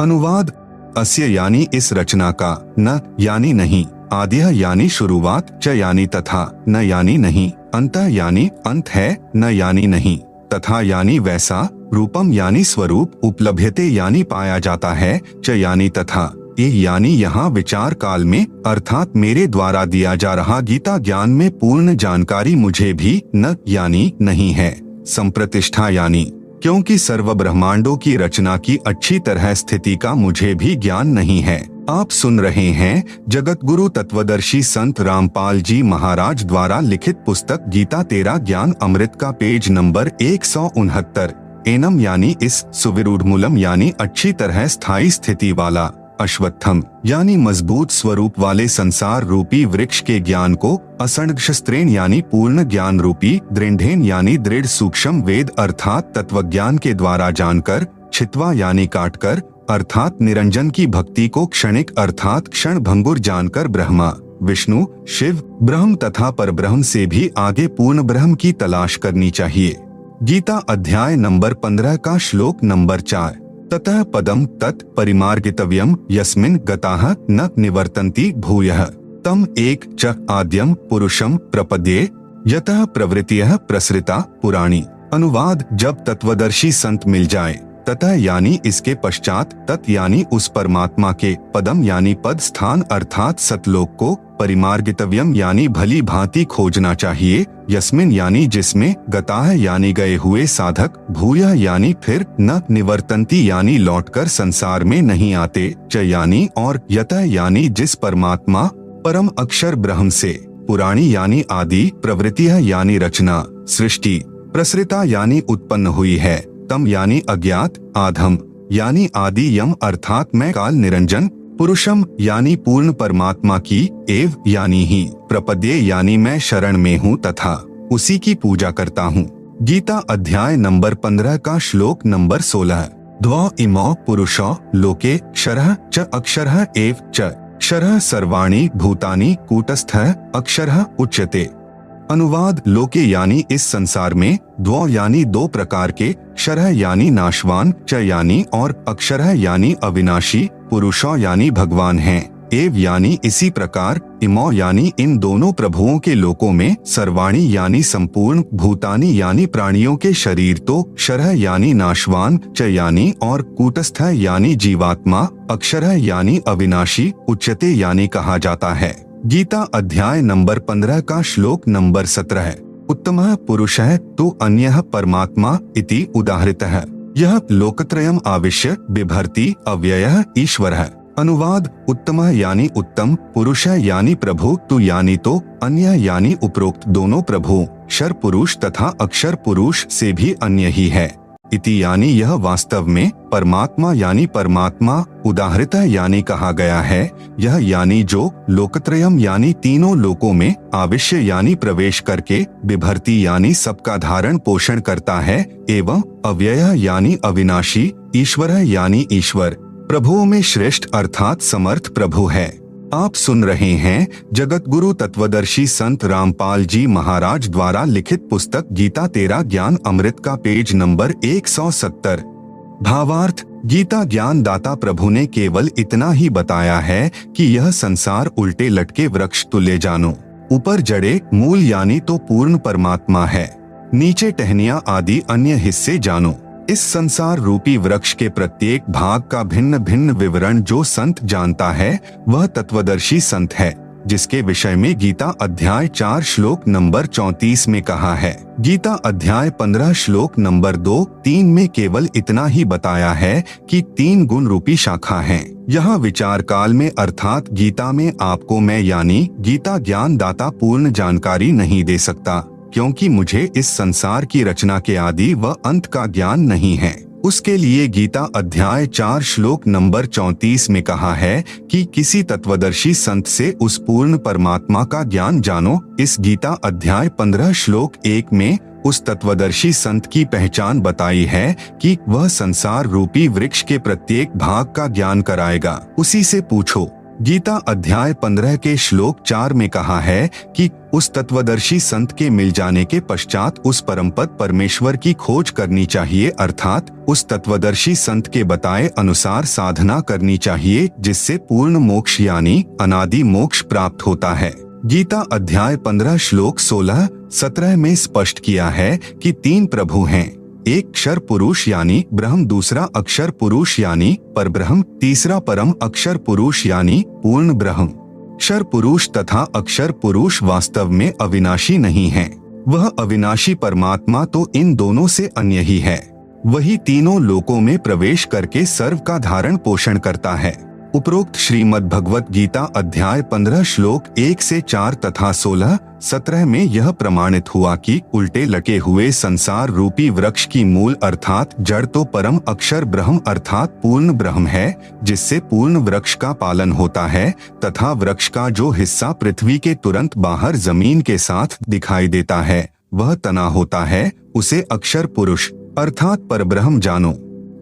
अनुवाद अस्य यानी इस रचना का, न यानी नहीं, आदिह यानी शुरुआत, च यानी तथा, न यानी नहीं, अंतः यानी अंत है, न यानी नहीं, तथा यानी वैसा, रूपम यानी स्वरूप, उपलभ्यते यानी पाया जाता है, च यानी तथा, ये यानी यहाँ विचार काल में अर्थात मेरे द्वारा दिया जा रहा गीता ज्ञान में पूर्ण जानकारी मुझे भी न यानी नहीं है, संप्रतिष्ठा यानी क्योंकि सर्व ब्रह्मांडों की रचना की अच्छी तरह स्थिति का मुझे भी ज्ञान नहीं है। आप सुन रहे हैं जगत गुरु तत्वदर्शी संत रामपाल जी महाराज द्वारा लिखित पुस्तक गीता तेरा ज्ञान अमृत का पेज नंबर 169। एनम यानी इस, सुविरूढ़ मूलम यानी अच्छी तरह स्थायी स्थिति वाला, अश्वत्थम यानी मजबूत स्वरूप वाले संसार रूपी वृक्ष के ज्ञान को, असंशस्त्रेण यानी पूर्ण ज्ञान रूपी, दृढ़ेन यानी दृढ़ सूक्ष्म वेद अर्थात तत्वज्ञान के द्वारा जानकर, छित्वा यानी काटकर अर्थात निरंजन की भक्ति को क्षणिक अर्थात क्षण भंगुर जानकर ब्रह्मा, विष्णु, शिव, ब्रह्म तथा परब्रह्म से भी आगे पूर्ण ब्रह्म की तलाश करनी चाहिए। गीता अध्याय नंबर 15 का श्लोक नंबर 4। ततः पदम तत् परिमार्गितव्यम यस्मिन् गताः न निवर्तन्ति भूयः तम एक च आद्यम पुरुषम प्रपद्ये यतः प्रवृत्तियः प्रसृता पुराणी। अनुवाद जब तत्वदर्शी संत मिल जाए, ततः यानी इसके पश्चात, तत् यानी उस परमात्मा के, पदम यानी पद स्थान अर्थात सतलोक को, परिमार्गितव्यम यानी भली भांति खोजना चाहिए, यस्मिन यानी जिसमें, गताह यानी गए हुए साधक, भूयः यानी फिर, न निवर्तन्ति यानी लौटकर संसार में नहीं आते, च यानी और, यतः यानी जिस परमात्मा परम अक्षर ब्रह्म से, पुराणी यानी आदि, प्रवृत्तिः यानी रचना, सृष्टि, प्रसृता यानी उत्पन्न हुई है, तम यानी अज्ञात, आधम यानी आदि यम अर्थात मैं काल निरंजन, पुरुषम यानी पूर्ण परमात्मा की, एव यानी ही, प्रपद्ये यानी मैं शरण में हूँ तथा उसी की पूजा करता हूँ। गीता अध्याय नंबर 15 का श्लोक नंबर 16। द्वौ इमौ पुरुषौ लोके क्षरः च अक्षरः एव च क्षरः सर्वाणि भूतानि कूटस्थः अक्षरः उच्यते। अनुवाद लोके यानी इस संसार में, द्वौ यानी दो प्रकार के, क्षरः यानी नाशवान, च यानी और, अक्षरः यानी अविनाशी, पुरुषौ यानी भगवान हैं, एव यानी इसी प्रकार, इमौ यानी इन दोनों प्रभुओं के लोकों में, सर्वाणी यानी संपूर्ण, भूतानि यानी प्राणियों के शरीर तो, क्षरः यानी नाशवान, च यानी और, कूटस्थ यानी जीवात्मा, अक्षरः यानी अविनाशी, उच्यते यानी कहा जाता है। गीता अध्याय नंबर 15 का श्लोक नंबर 17। उत्तमः पुरुषः तु अन्यः परमात्मा इति उदाहृतः यह लोकत्रयम् आविश्य बिभर्ति अव्ययः ईश्वरः। अनुवाद उत्तमः यानी उत्तम, पुरुषः यानी प्रभु, तु यानी तो, अन्य यानी उपरोक्त दोनों प्रभु, क्षर पुरुष तथा अक्षर पुरुष से भी अन्य ही है, इति यानी यह वास्तव में, परमात्मा यानी परमात्मा, उदाहृतः यानी कहा गया है, यह यानी जो, लोकत्रयम यानी तीनों लोकों में, आविश्य यानी प्रवेश करके, बिभर्ति यानी सबका धारण पोषण करता है, एवं अव्ययः यानी अविनाशी, ईश्वरः यानी ईश्वर, प्रभुओं में श्रेष्ठ अर्थात समर्थ प्रभु है। आप सुन रहे हैं जगत गुरु तत्वदर्शी संत रामपाल जी महाराज द्वारा लिखित पुस्तक गीता तेरा ज्ञान अमृत का पेज नंबर 170। भावार्थ, गीता ज्ञान दाता प्रभु ने केवल इतना ही बताया है कि यह संसार उल्टे लटके वृक्ष तुल्य जानो, ऊपर जड़े मूल यानी तो पूर्ण परमात्मा है, नीचे टहनियां आदि अन्य हिस्से जानो। इस संसार रूपी वृक्ष के प्रत्येक भाग का भिन्न भिन्न विवरण जो संत जानता है वह तत्वदर्शी संत है, जिसके विषय में गीता अध्याय 4 श्लोक नंबर 34 में कहा है। गीता अध्याय 15 श्लोक नंबर 2-3 में केवल इतना ही बताया है कि 3 गुण रूपी शाखा हैं। यहाँ विचार काल में अर्थात गीता में आपको मैं यानी गीता ज्ञान दाता पूर्ण जानकारी नहीं दे सकता, क्योंकि मुझे इस संसार की रचना के आदि व अंत का ज्ञान नहीं है। उसके लिए गीता अध्याय 4 श्लोक नंबर 34 में कहा है कि किसी तत्वदर्शी संत से उस पूर्ण परमात्मा का ज्ञान जानो। इस गीता अध्याय 15 श्लोक 1 में उस तत्वदर्शी संत की पहचान बताई है कि वह संसार रूपी वृक्ष के प्रत्येक भाग का ज्ञान कराएगा। उसी से पूछो। गीता अध्याय 15 के श्लोक 4 में कहा है कि उस तत्वदर्शी संत के मिल जाने के पश्चात उस परमपद परमेश्वर की खोज करनी चाहिए, अर्थात उस तत्वदर्शी संत के बताए अनुसार साधना करनी चाहिए, जिससे पूर्ण मोक्ष यानी अनादि मोक्ष प्राप्त होता है। गीता अध्याय 15 श्लोक 16-17 में स्पष्ट किया है कि 3 प्रभु हैं, एक क्षर पुरुष यानी ब्रह्म, दूसरा अक्षर पुरुष यानी परब्रह्म, तीसरा परम अक्षर पुरुष यानी पूर्ण ब्रह्म। क्षर पुरुष तथा अक्षर पुरुष वास्तव में अविनाशी नहीं है। वह अविनाशी परमात्मा तो इन दोनों से अन्य ही है। वही तीनों लोकों में प्रवेश करके सर्व का धारण पोषण करता है। उपरोक्त श्रीमद् भगवत गीता अध्याय 15 श्लोक 1 से 4 तथा 16-17 में यह प्रमाणित हुआ कि उल्टे लटे हुए संसार रूपी वृक्ष की मूल अर्थात जड़ तो परम अक्षर ब्रह्म अर्थात पूर्ण ब्रह्म है, जिससे पूर्ण वृक्ष का पालन होता है, तथा वृक्ष का जो हिस्सा पृथ्वी के तुरंत बाहर जमीन के साथ दिखाई देता है वह तना होता है, उसे अक्षर पुरुष अर्थात परब्रह्म जानो।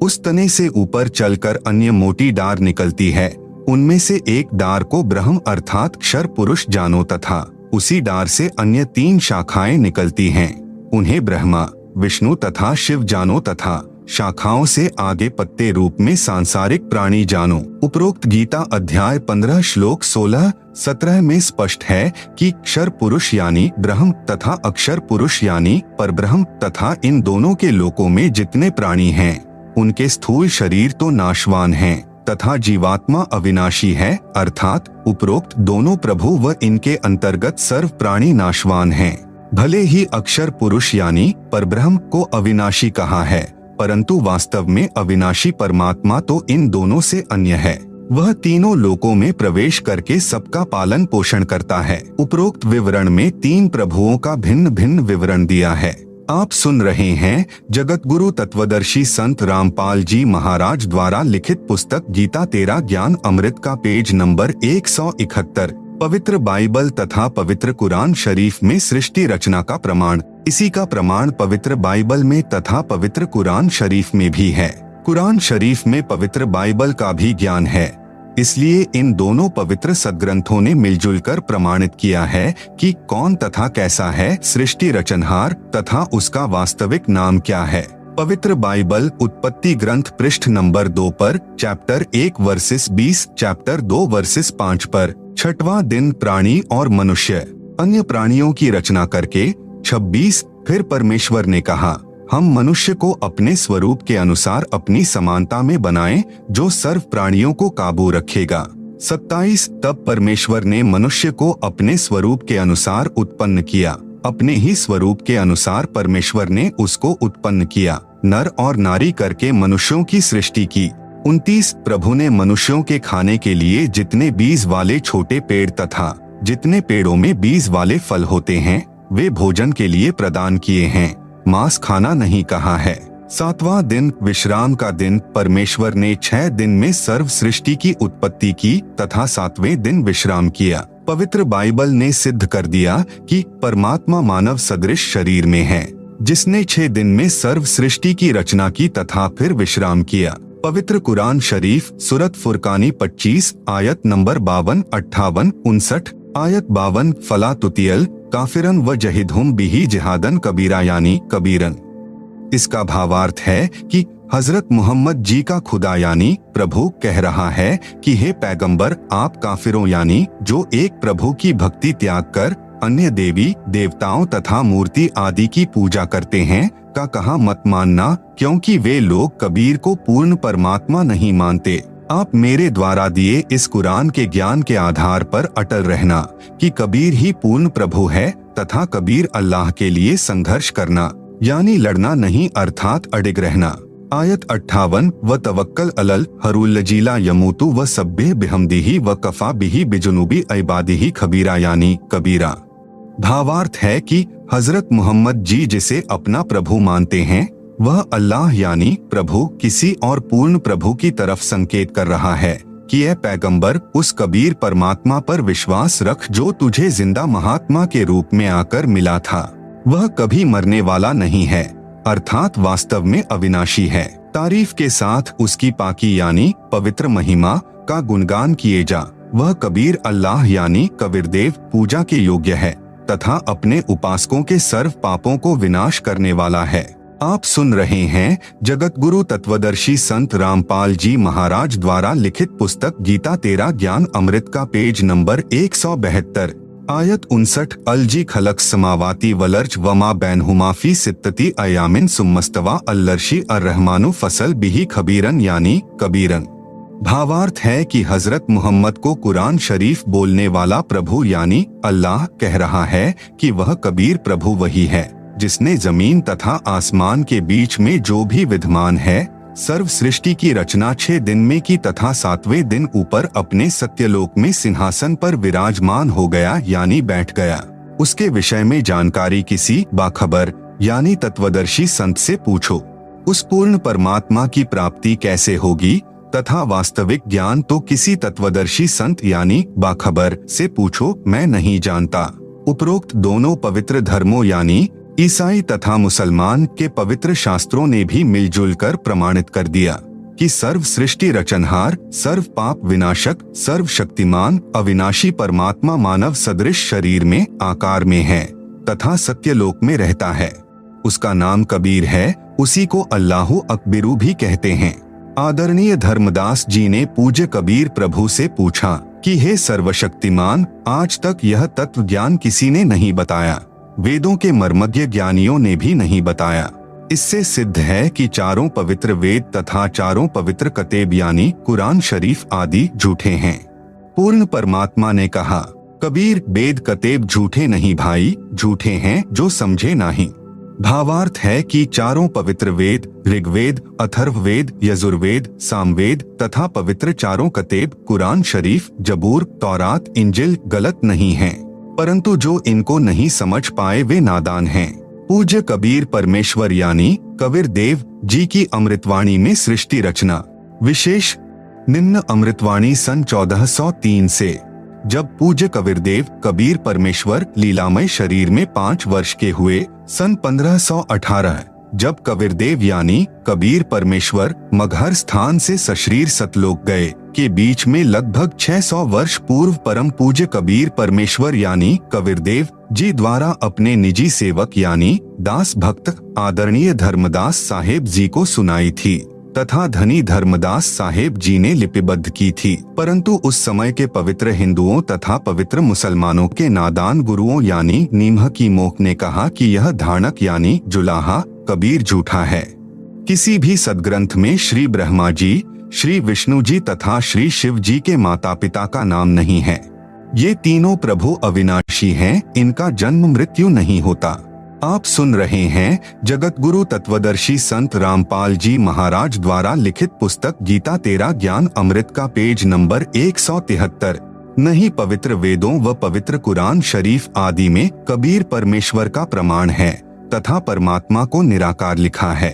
उस तने से ऊपर चलकर अन्य मोटी डार निकलती है, उनमें से एक डार को ब्रह्म अर्थात क्षर पुरुष जानो, तथा उसी डार से अन्य 3 शाखाएं निकलती हैं, उन्हें ब्रह्मा, विष्णु तथा शिव जानो, तथा शाखाओं से आगे पत्ते रूप में सांसारिक प्राणी जानो। उपरोक्त गीता अध्याय 15 श्लोक 16-17 में स्पष्ट है कि क्षर पुरुष यानी ब्रह्म तथा अक्षर पुरुष यानी परब्रह्म तथा इन दोनों के लोकों में जितने प्राणी हैं उनके स्थूल शरीर तो नाशवान हैं, तथा जीवात्मा अविनाशी है, अर्थात उपरोक्त दोनों प्रभु व इनके अंतर्गत सर्व प्राणी नाशवान हैं। भले ही अक्षर पुरुष यानी परब्रह्म को अविनाशी कहा है, परंतु वास्तव में अविनाशी परमात्मा तो इन दोनों से अन्य है। वह तीनों लोकों में प्रवेश करके सबका पालन पोषण करता है। उपरोक्त विवरण में 3 प्रभुओं का भिन्न भिन्न विवरण दिया है। आप सुन रहे हैं जगत गुरु तत्वदर्शी संत रामपाल जी महाराज द्वारा लिखित पुस्तक गीता तेरा ज्ञान अमृत का पेज नंबर 171, पवित्र बाइबल तथा पवित्र कुरान शरीफ में सृष्टि रचना का प्रमाण। इसी का प्रमाण पवित्र बाइबल में तथा पवित्र कुरान शरीफ में भी है। कुरान शरीफ में पवित्र बाइबल का भी ज्ञान है, इसलिए इन दोनों पवित्र सद्ग्रंथों ने मिलजुल कर प्रमाणित किया है कि कौन तथा कैसा है सृष्टि रचनहार तथा उसका वास्तविक नाम क्या है। पवित्र बाइबल उत्पत्ति ग्रंथ पृष्ठ नंबर 2 पर चैप्टर 1 वर्सेस 20, चैप्टर 2 वर्सेस 5 पर 6वां दिन प्राणी और मनुष्य अन्य प्राणियों की रचना करके 26 फिर परमेश्वर ने कहा हम मनुष्य को अपने स्वरूप के अनुसार अपनी समानता में बनाएं जो सर्व प्राणियों को काबू रखेगा। 27 तब परमेश्वर ने मनुष्य को अपने स्वरूप के अनुसार उत्पन्न किया, अपने ही स्वरूप के अनुसार परमेश्वर ने उसको उत्पन्न किया, नर और नारी करके मनुष्यों की सृष्टि की। 29 प्रभु ने मनुष्यों के खाने के लिए जितने बीज वाले छोटे पेड़ तथा जितने पेड़ों में बीज वाले फल होते हैं वे भोजन के लिए प्रदान किए हैं, मांस खाना नहीं कहा है। 7वां दिन विश्राम का दिन, परमेश्वर ने 6 दिन में सर्व सृष्टि की उत्पत्ति की तथा 7वें दिन विश्राम किया। पवित्र बाइबल ने सिद्ध कर दिया कि परमात्मा मानव सदृश शरीर में है, जिसने 6 दिन में सर्व सृष्टि की रचना की तथा फिर विश्राम किया। पवित्र कुरान शरीफ सूरत फुरकानी 25 आयत नंबर 52, 58, 59, आयत 52 फला तुतियल काफिरन व जहिदहुम बिही जिहादन कबीरा यानी कबीरन। इसका भावार्थ है कि हजरत मोहम्मद जी का खुदा यानी प्रभु कह रहा है कि हे पैगंबर, आप काफिरों यानी जो एक प्रभु की भक्ति त्याग कर अन्य देवी देवताओं तथा मूर्ति आदि की पूजा करते हैं का कहा मत मानना, क्योंकि वे लोग कबीर को पूर्ण परमात्मा नहीं मानते। आप मेरे द्वारा दिए इस कुरान के ज्ञान के आधार पर अटल रहना कि कबीर ही पूर्ण प्रभु है तथा कबीर अल्लाह के लिए संघर्ष करना यानी लड़ना नहीं अर्थात अडिग रहना। आयत 58 व तवक्कल अलल हरूल्लजीला यमूतु व सब्बे बिहमदिही व कफा बिही बिजुनुबी इबादिही खबीरा यानी कबीरा। भावार्थ है कि हजरत मोहम्मद जी जिसे अपना प्रभु मानते हैं वह अल्लाह यानी प्रभु किसी और पूर्ण प्रभु की तरफ संकेत कर रहा है कि यह पैगंबर उस कबीर परमात्मा पर विश्वास रख जो तुझे जिंदा महात्मा के रूप में आकर मिला था। वह कभी मरने वाला नहीं है अर्थात वास्तव में अविनाशी है। तारीफ के साथ उसकी पाकी यानी पवित्र महिमा का गुणगान किए जा। वह कबीर अल्लाह यानी कबीरदेव पूजा के योग्य है तथा अपने उपासकों के सर्व पापों को विनाश करने वाला है। आप सुन रहे हैं जगत गुरु तत्वदर्शी संत रामपाल जी महाराज द्वारा लिखित पुस्तक गीता तेरा ज्ञान अमृत का पेज नंबर 172 आयत 59 अलजी खलक समावाती वलर्ज वमा बैनहुमा फी सित्तती अयामिन सुम्मस्तवा अल्लर्शी अर्रहमानु फसल बिही खबीरन यानी कबीरन। भावार्थ है कि हजरत मोहम्मद को कुरान शरीफ बोलने वाला प्रभु यानी अल्लाह कह रहा है कि वह कबीर प्रभु वही है जिसने जमीन तथा आसमान के बीच में जो भी विद्यमान है सर्व सृष्टि की रचना 6 दिन में की तथा 7वें दिन ऊपर अपने सत्यलोक में सिंहासन पर विराजमान हो गया यानी बैठ गया। उसके विषय में जानकारी किसी बाखबर यानी तत्वदर्शी संत से पूछो। उस पूर्ण परमात्मा की प्राप्ति कैसे होगी तथा वास्तविक ज्ञान तो किसी तत्वदर्शी संत यानी बाखबर से पूछो, मैं नहीं जानता। उपरोक्त दोनों पवित्र धर्मों यानी ईसाई तथा मुसलमान के पवित्र शास्त्रों ने भी मिलजुल कर प्रमाणित कर दिया कि सर्व सृष्टि रचनहार सर्व पाप विनाशक सर्व शक्तिमान अविनाशी परमात्मा मानव सदृश शरीर में आकार में है तथा सत्यलोक में रहता है। उसका नाम कबीर है, उसी को अल्लाहु अकबिरू भी कहते हैं। आदरणीय धर्मदास जी ने पूज्य कबीर प्रभु से पूछा कि हे सर्वशक्तिमान, आज तक यह तत्व ज्ञान किसी ने नहीं बताया, वेदों के मर्मज्ञ ज्ञानियों ने भी नहीं बताया। इससे सिद्ध है कि चारों पवित्र वेद तथा चारों पवित्र कतेब यानी कुरान शरीफ आदि झूठे हैं। पूर्ण परमात्मा ने कहा, कबीर वेद कतेब झूठे नहीं भाई, झूठे हैं जो समझे नहीं। भावार्थ है कि चारों पवित्र वेद ऋग्वेद अथर्ववेद यजुर्वेद सामवेद तथा पवित्र चारों कतेब कुरान शरीफ जबूर तौरात इंजिल गलत नहीं हैं, परंतु जो इनको नहीं समझ पाए वे नादान हैं। पूज्य कबीर परमेश्वर यानी कबीर देव जी की अमृतवाणी में सृष्टि रचना विशेष निम्न अमृतवाणी सन 1403 से जब पूज्य कबीरदेव कबीर परमेश्वर लीलामय शरीर में 5 वर्ष के हुए, सन 1518 जब कबीरदेव यानी कबीर परमेश्वर मगहर स्थान से सशरीर सतलोक गए के बीच में लगभग 600 वर्ष पूर्व परम पूज्य कबीर परमेश्वर यानी कबीरदेव जी द्वारा अपने निजी सेवक यानी दास भक्त आदरणीय धर्मदास साहेब जी को सुनाई थी तथा धनी धर्मदास साहेब जी ने लिपिबद्ध की थी, परंतु उस समय के पवित्र हिंदुओं तथा पवित्र मुसलमानों के नादान गुरुओं यानी नीमह की मोख ने कहा कि यह धारणक यानी जुलाहा कबीर झूठा है। किसी भी सदग्रंथ में श्री ब्रह्मा जी, श्री विष्णु जी तथा श्री शिव जी के माता पिता का नाम नहीं है। ये तीनों प्रभु अविनाशी हैं, इनका जन्म मृत्यु नहीं होता। आप सुन रहे हैं जगत गुरु तत्वदर्शी संत रामपाल जी महाराज द्वारा लिखित पुस्तक गीता तेरा ज्ञान अमृत का पेज नंबर 173। नहीं पवित्र वेदों व पवित्र कुरान शरीफ आदि में कबीर परमेश्वर का प्रमाण है तथा परमात्मा को निराकार लिखा है।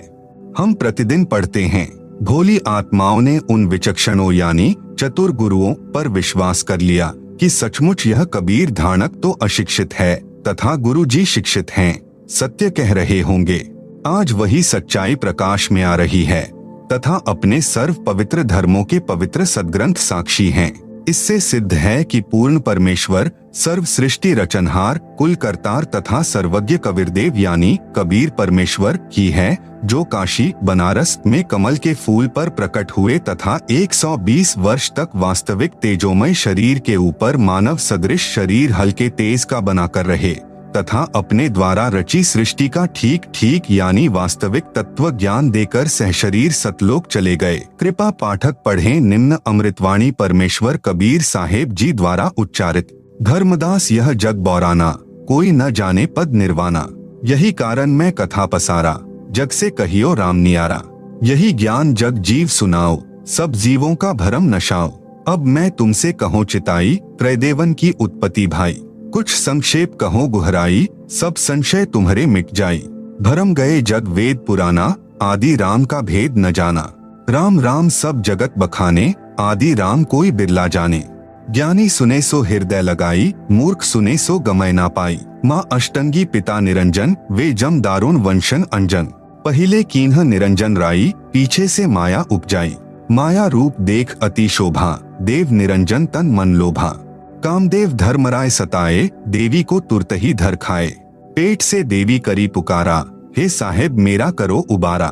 हम प्रतिदिन पढ़ते हैं। भोली आत्माओं ने उन विचक्षणों यानी चतुर गुरुओं पर विश्वास कर लिया कि सचमुच यह कबीर धारणक तो अशिक्षित है तथा गुरु जी शिक्षित हैं, सत्य कह रहे होंगे। आज वही सच्चाई प्रकाश में आ रही है तथा अपने सर्व पवित्र धर्मों के पवित्र सदग्रंथ साक्षी हैं। इससे सिद्ध है कि पूर्ण परमेश्वर, सर्व सृष्टि रचनहार, कुल करतार तथा सर्वज्ञ कबीरदेव यानी कबीर परमेश्वर ही है, जो काशी बनारस में कमल के फूल पर प्रकट हुए तथा 120 वर्ष तक वास्तविक तेजोमय शरीर के ऊपर मानव सदृश शरीर हल्के तेज का बनाकर रहे तथा अपने द्वारा रची सृष्टि का ठीक ठीक यानी वास्तविक तत्व ज्ञान देकर सहशरीर सतलोक चले गए। कृपा पाठक पढ़ें निम्न अमृतवाणी परमेश्वर कबीर साहेब जी द्वारा उच्चारित। धर्मदास यह जग बौराना, कोई न जाने पद निर्वाणा। यही कारण मैं कथा पसारा, जग से कहियो राम नियारा। यही ज्ञान जग जीव सुनाओ, सब जीवों का भरम नशाओ। अब मैं तुमसे कहूँ चिताई, त्रैदेवन की उत्पत्ति भाई। कुछ संक्षेप कहो गुहराई, सब संशय तुम्हारे मिट जाई। भरम गए जग वेद पुराना, आदि राम का भेद न जाना। राम राम सब जगत बखाने, आदि राम कोई बिरला जाने। ज्ञानी सुने सो हृदय लगाई, मूर्ख सुने सो गमय ना पाई। माँ अष्टंगी पिता निरंजन, वे जम दारुण वंशन अंजन। पहिले कीन्ह निरंजन राई, पीछे से माया उपजाई। माया रूप देख अति शोभा, देव निरंजन तन मन लोभा। कामदेव धर्मराय सताए, देवी को तुरत ही धर खाए। पेट से देवी करी पुकारा, हे साहेब मेरा करो उबारा।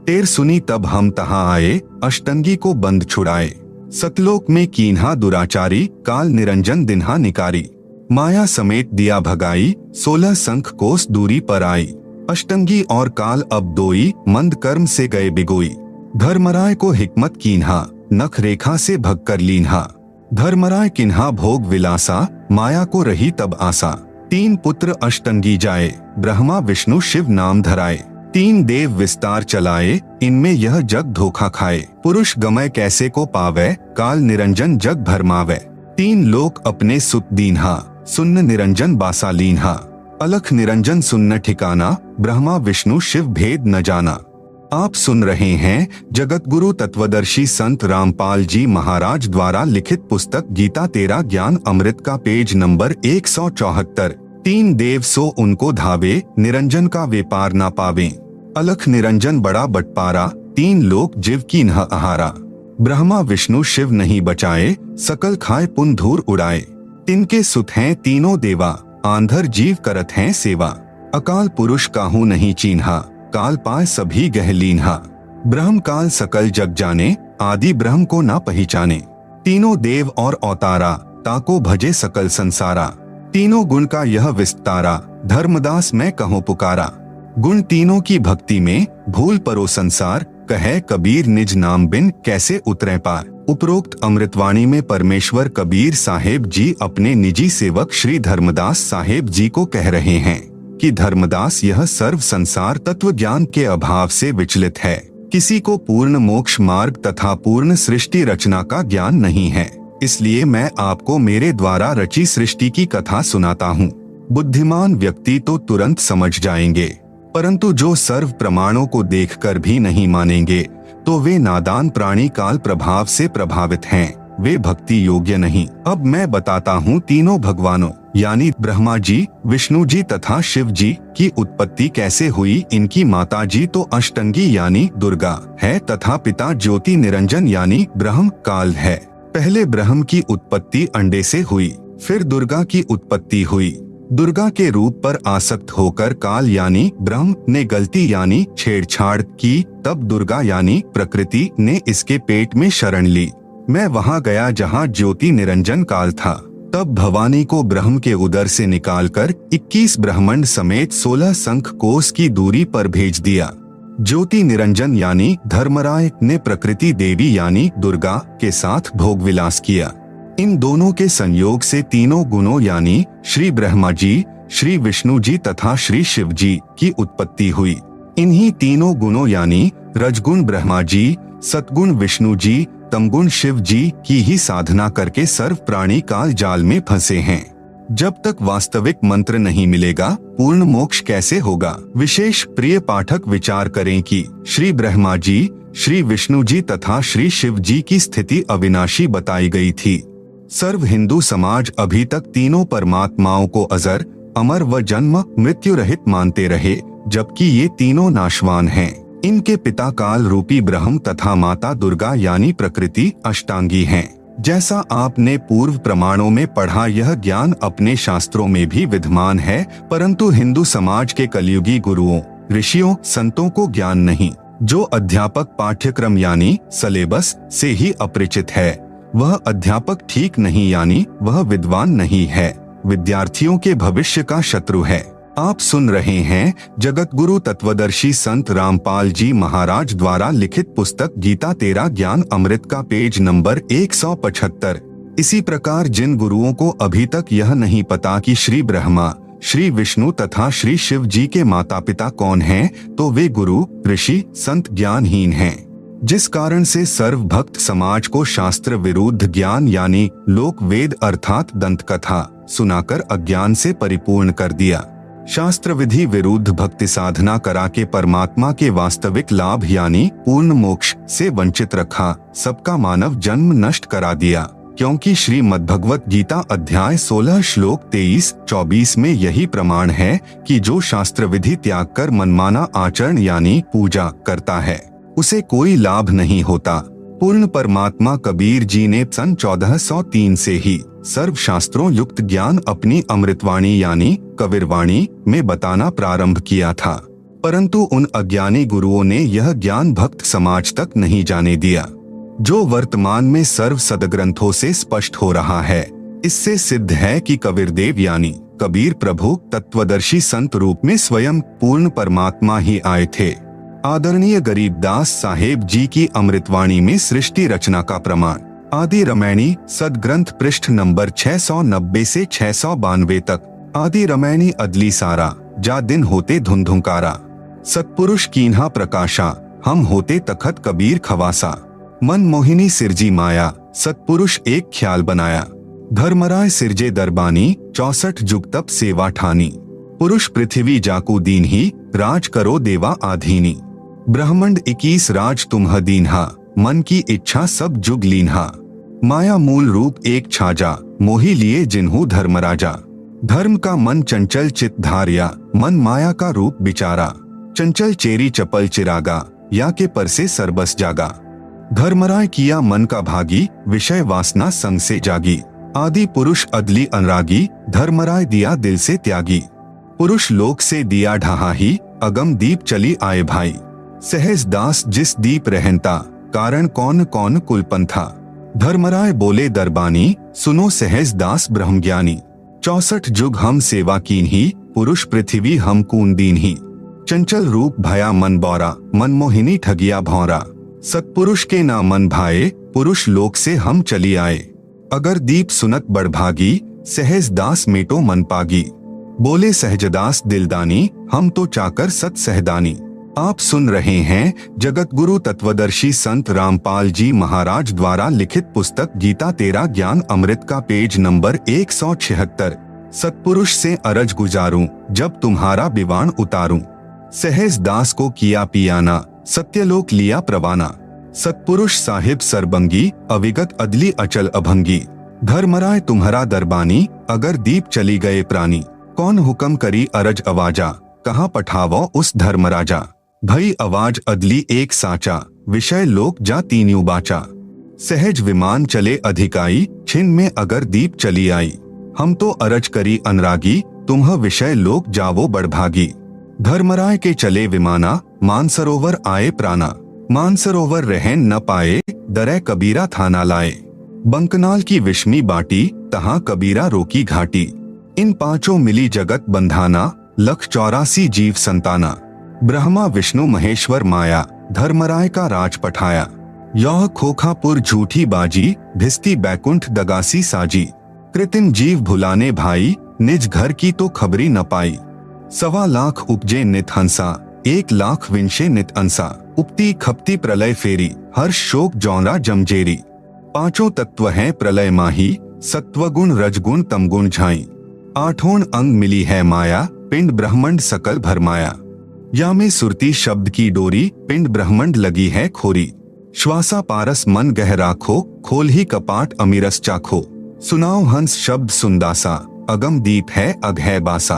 टेर सुनी तब हम तहाँ आए, अष्टंगी को बंद छुड़ाए। सतलोक में कीन्हा दुराचारी, काल निरंजन दिन्हा निकारी। माया समेत दिया भगाई, 16 संख कोस दूरी पर आई। अष्टंगी और काल अब दोई, मंद कर्म से गए बिगोई। धर्मराय को हिकमत कीन्हा, नख रेखा से भगकर लीन्हा। धर्मराय किन्हा भोग विलासा, माया को रही तब आसा। 3 पुत्र अष्टंगी जाए, ब्रह्मा विष्णु शिव नाम धराए। 3 देव विस्तार चलाए, इनमें यह जग धोखा खाए। पुरुष गमय कैसे को पावे, काल निरंजन जग भरमावे। 3 लोक अपने सुत दीन्हा, सुन्न निरंजन बासा लीन्हा। अलख निरंजन सुन्न ठिकाना, ब्रह्मा विष्णु शिव भेद न जाना। आप सुन रहे हैं जगत गुरु तत्वदर्शी संत रामपाल जी महाराज द्वारा लिखित पुस्तक गीता तेरा ज्ञान अमृत का पेज नंबर 174। 3 देव सो उनको धावे, निरंजन का व्यापार ना पावे। अलख निरंजन बड़ा बटपारा, 3 लोक जीव की न आहारा। ब्रह्मा विष्णु शिव नहीं बचाए, सकल खाए पुन धूर उड़ाए। तिनके सुत हैं तीनों देवा, आंधर जीव करत हैं सेवा। अकाल पुरुष काहू नहीं चीन्हा, काल पाए सभी गहलीन्हा। ब्रह्म काल सकल जग जाने, आदि ब्रह्म को ना पहचाने। तीनों देव और अवतारा, ताको भजे सकल संसारा। तीनों गुण का यह विस्तारा, धर्मदास मैं कहूँ पुकारा। गुण तीनों की भक्ति में, भूल परो संसार। कहे कबीर निज नाम बिन, कैसे उतरे पार। उपरोक्त अमृतवाणी में परमेश्वर कबीर साहेब जी अपने निजी सेवक श्री धर्मदास साहेब जी को कह रहे हैं कि धर्मदास यह सर्व संसार तत्व ज्ञान के अभाव से विचलित है। किसी को पूर्ण मोक्ष मार्ग तथा पूर्ण सृष्टि रचना का ज्ञान नहीं है, इसलिए मैं आपको मेरे द्वारा रची सृष्टि की कथा सुनाता हूँ। बुद्धिमान व्यक्ति तो तुरंत समझ जाएंगे, परंतु जो सर्व प्रमाणों को देखकर भी नहीं मानेंगे तो वे नादान प्राणी काल प्रभाव से प्रभावित हैं, वे भक्ति योग्य नहीं। अब मैं बताता हूँ तीनों भगवानों यानी ब्रह्मा जी, विष्णु जी तथा शिव जी की उत्पत्ति कैसे हुई। इनकी माता जी तो अष्टंगी यानी दुर्गा है तथा पिता ज्योति निरंजन यानी ब्रह्म काल है। पहले ब्रह्म की उत्पत्ति अंडे से हुई, फिर दुर्गा की उत्पत्ति हुई। दुर्गा के रूप पर आसक्त होकर काल यानी ब्रह्म ने गलती यानी छेड़छाड़ की, तब दुर्गा यानी प्रकृति ने इसके पेट में शरण ली। मैं वहां गया जहां ज्योति निरंजन काल था। तब भवानी को ब्रह्म के उदर से निकालकर 21 ब्रह्मांड समेत 16 संख कोस की दूरी पर भेज दिया। ज्योति निरंजन यानी धर्मराय ने प्रकृति देवी यानी दुर्गा के साथ भोग विलास किया। इन दोनों के संयोग से तीनों गुणों यानी श्री ब्रह्मा जी, श्री विष्णु जी तथा श्री शिव जी की उत्पत्ति हुई। इन्हीं तीनों गुणों यानी रजगुण ब्रह्मा जी, सतगुण विष्णु जी, तमगुण शिव जी की ही साधना करके सर्व प्राणी काल जाल में फंसे हैं। जब तक वास्तविक मंत्र नहीं मिलेगा, पूर्ण मोक्ष कैसे होगा। विशेष प्रिय पाठक विचार करें कि श्री ब्रह्मा जी, श्री विष्णु जी तथा श्री शिव जी की स्थिति अविनाशी बताई गई थी। सर्व हिंदू समाज अभी तक तीनों परमात्माओं को अजर, अमर व जन्म मृत्यु रहित मानते रहे, जबकि ये तीनों नाशवान हैं। इनके पिता काल रूपी ब्रह्म तथा माता दुर्गा यानी प्रकृति अष्टांगी हैं। जैसा आपने पूर्व प्रमाणों में पढ़ा, यह ज्ञान अपने शास्त्रों में भी विद्यमान है, परंतु हिंदू समाज के कलयुगी गुरुओं, ऋषियों, संतों को ज्ञान नहीं। जो अध्यापक पाठ्यक्रम यानी सिलेबस से ही अपरिचित है, वह अध्यापक ठीक नहीं, यानी वह विद्वान नहीं है, विद्यार्थियों के भविष्य का शत्रु है। आप सुन रहे हैं जगत गुरु तत्वदर्शी संत रामपाल जी महाराज द्वारा लिखित पुस्तक गीता तेरा ज्ञान अमृत का पेज नंबर 175। इसी प्रकार जिन गुरुओं को अभी तक यह नहीं पता कि श्री ब्रह्मा, श्री विष्णु तथा श्री शिव जी के माता पिता कौन हैं, तो वे गुरु, ऋषि, संत ज्ञानहीन हैं, जिस कारण से सर्व भक्त समाज को शास्त्र विरुद्ध ज्ञान यानी लोक वेद अर्थात दंत कथा सुनाकर अज्ञान से परिपूर्ण कर दिया। शास्त्र विधि विरुद्ध भक्ति साधना करा के परमात्मा के वास्तविक लाभ यानी पूर्ण मोक्ष से वंचित रखा, सबका मानव जन्म नष्ट करा दिया। क्योंकि श्रीमद्भगवत गीता अध्याय 16 श्लोक 23-24 में यही प्रमाण है कि जो शास्त्र विधि त्याग कर मनमाना आचरण यानी पूजा करता है, उसे कोई लाभ नहीं होता। पूर्ण परमात्मा कबीर जी ने सन 1403 से ही सर्व शास्त्रों युक्त ज्ञान अपनी अमृतवाणी यानी कबीरवाणी में बताना प्रारंभ किया था, परंतु उन अज्ञानी गुरुओं ने यह ज्ञान भक्त समाज तक नहीं जाने दिया, जो वर्तमान में सर्व सदग्रंथों से स्पष्ट हो रहा है। इससे सिद्ध है कि कबीरदेव यानी कबीर प्रभु तत्वदर्शी संत रूप में स्वयं पूर्ण परमात्मा ही आए थे। आदरणीय गरीबदास साहेब जी की अमृतवाणी में सृष्टि रचना का प्रमाण आदि रामायणी सदग्रंथ पृष्ठ नंबर 690 से 692 तक। आदि रामायणी अदली सारा, जा दिन होते धुंधुकारा, सतपुरुष कीन्हा प्रकाशा, हम होते तखत कबीर खवासा, मन मोहिनी सिरजी माया, सतपुरुष एक ख्याल बनाया, धर्मराय सिरजे दरबानी, 64 जुग तप सेवा ठानी, पुरुष पृथ्वी जाकू दीन ही, राज करो देवा आधीनी, ब्रह्मंड 21 राज तुम्ह दीन्हा, मन की इच्छा सब जुग लीन्हा, माया मूल रूप एक छाजा, मोही लिए जिन्हू धर्मराजा, धर्म का मन चंचल चित धारिया, मन माया का रूप बिचारा, चंचल चेरी चपल चिरागा, या के पर से सरबस जागा, धर्मराय किया मन का भागी, विषय वासना संग से जागी, आदि पुरुष अदली अनुरागी, धर्मराय दिया दिल से त्यागी, पुरुष लोक से दिया ढहा ही, अगम दीप चली आए भाई, सहज दास जिस दीप रहनता, कारण कौन कौन कुलपंथा, धर्मराय बोले दरबानी, सुनो सहज दास ब्रह्मज्ञानी, 64 जुग हम सेवा कीन ही, पुरुष पृथ्वी हम कून दीन ही, चंचल रूप भया मन बौरा, मन मोहिनी ठगिया भौरा, सतपुरुष के ना मन भाए, पुरुष लोक से हम चली आए, अगर दीप सुनत बड़भागी, सहज दास मेटो मन पागी, बोले सहजदास दिलदानी, हम तो चाकर सत सहदानी। आप सुन रहे हैं जगत गुरु तत्वदर्शी संत रामपाल जी महाराज द्वारा लिखित पुस्तक गीता तेरा ज्ञान अमृत का पेज नंबर 176। सतपुरुष से अरज गुजारूं, जब तुम्हारा बिवान उतारूं, सहज दास को किया पियाना, सत्यलोक लिया प्रवाना, सतपुरुष साहिब सरबंगी, अविगत अदली अचल अभंगी, धर्मराय तुम्हारा दरबानी, अगर दीप चली गए प्राणी, कौन हुक्म करी अरज आवाजा, कहाँ पठावो उस धर्मराजा, भई आवाज अदली एक साचा, विषय लोक जा तीन्यू बाचा, सहज विमान चले अधिकाई, छिन में अगर दीप चली आई, हम तो अरज करी अनुरागी, तुम्ह विषय लोक जावो बड़भागी, धर्मराय के चले विमाना, मानसरोवर आए प्राणा, मानसरोवर रहन न पाए, दरै कबीरा थाना लाए, बंकनाल की विषमी बाटी, तहाँ कबीरा रोकी घाटी, इन पांचों मिली जगत बंधाना, 184 जीव संताना, ब्रह्मा विष्णु महेश्वर माया, धर्मराय का राज पठाया, यह खोखापुर झूठी बाजी, भिस्ती बैकुंठ दगासी साजी, कृत्रिम जीव भुलाने भाई, निज घर की तो खबरी न पाई, 1.25 लाख उपजे नित हंसा, 1 लाख विंशे नित अंसा, उपती खपती प्रलय फेरी, हर्ष शोक जौनरा जमजेरी, पांचों तत्व हैं प्रलय माही, सत्वगुण रजगुण तमगुण झाई, 8 अंग मिली है माया, पिंड ब्रह्मंड सकल भरमाया, या में सुरती शब्द की डोरी, पिंड ब्रह्मंड लगी है खोरी, श्वासा पारस मन गह राखो, खोल ही कपाट अमीरस चाखो, सुनाओ हंस शब्द सुंदासा, अगम दीप है अग है बासा,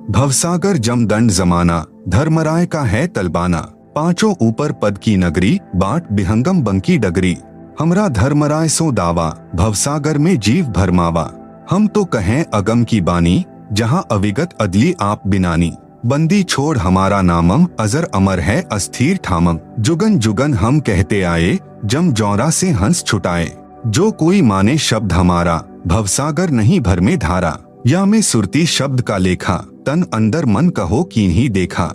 भवसागर जमदंड जमाना, धर्मराय का है तलबाना, पांचों ऊपर पद की नगरी, बाट बिहंगम बंकी डगरी, हमरा धर्मराय सो दावा, भवसागर में जीव भरमावा। हम तो कहें अगम की बानी, जहाँ अविगत अदली आप बिनानी। बंदी छोड़ हमारा नामम, अजर अमर है अस्थिर ठामम। जुगन जुगन हम कहते आए, जम जौरा से हंस छुटाए। जो कोई माने शब्द हमारा, भवसागर नहीं भर में धारा। या में सुरती शब्द का लेखा, तन अंदर मन कहो कीन्ही देखा।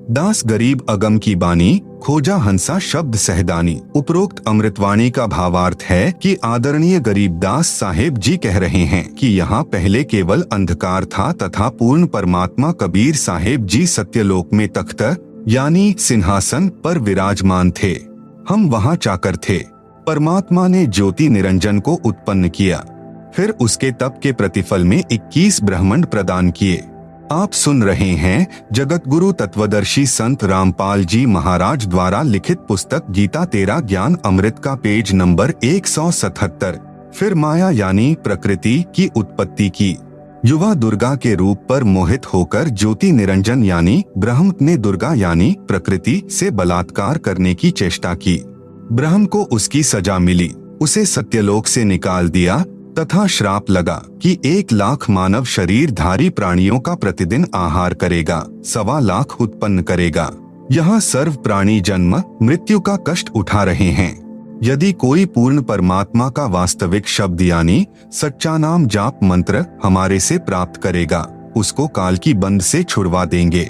दास गरीब अगम की बानी, खोजा हंसा शब्द सहदानी। उपरोक्त अमृतवाणी का भावार्थ है कि आदरणीय गरीबदास साहेब जी कह रहे हैं कि यहाँ पहले केवल अंधकार था तथा पूर्ण परमात्मा कबीर साहेब जी सत्यलोक में तख्त यानी सिंहासन पर विराजमान थे। हम वहाँ चाकर थे। परमात्मा ने ज्योति निरंजन को उत्पन्न किया, फिर उसके तप के प्रतिफल में 21 ब्रह्मांड प्रदान किए। आप सुन रहे हैं जगत गुरु तत्वदर्शी संत रामपाल जी महाराज द्वारा लिखित पुस्तक गीता तेरा ज्ञान अमृत का पेज नंबर 177। फिर माया यानी प्रकृति की उत्पत्ति की। युवा दुर्गा के रूप पर मोहित होकर ज्योति निरंजन यानी ब्रह्म ने दुर्गा यानी प्रकृति से बलात्कार करने की चेष्टा की। ब्रह्म को उसकी सजा मिली, उसे सत्यलोक से निकाल दिया तथा श्राप लगा कि 1 लाख मानव शरीरधारी प्राणियों का प्रतिदिन आहार करेगा, 1.25 लाख उत्पन्न करेगा। यहाँ सर्व प्राणी जन्म मृत्यु का कष्ट उठा रहे हैं। यदि कोई पूर्ण परमात्मा का वास्तविक शब्द यानी सच्चा नाम जाप मंत्र हमारे से प्राप्त करेगा, उसको काल की बंद से छुड़वा देंगे।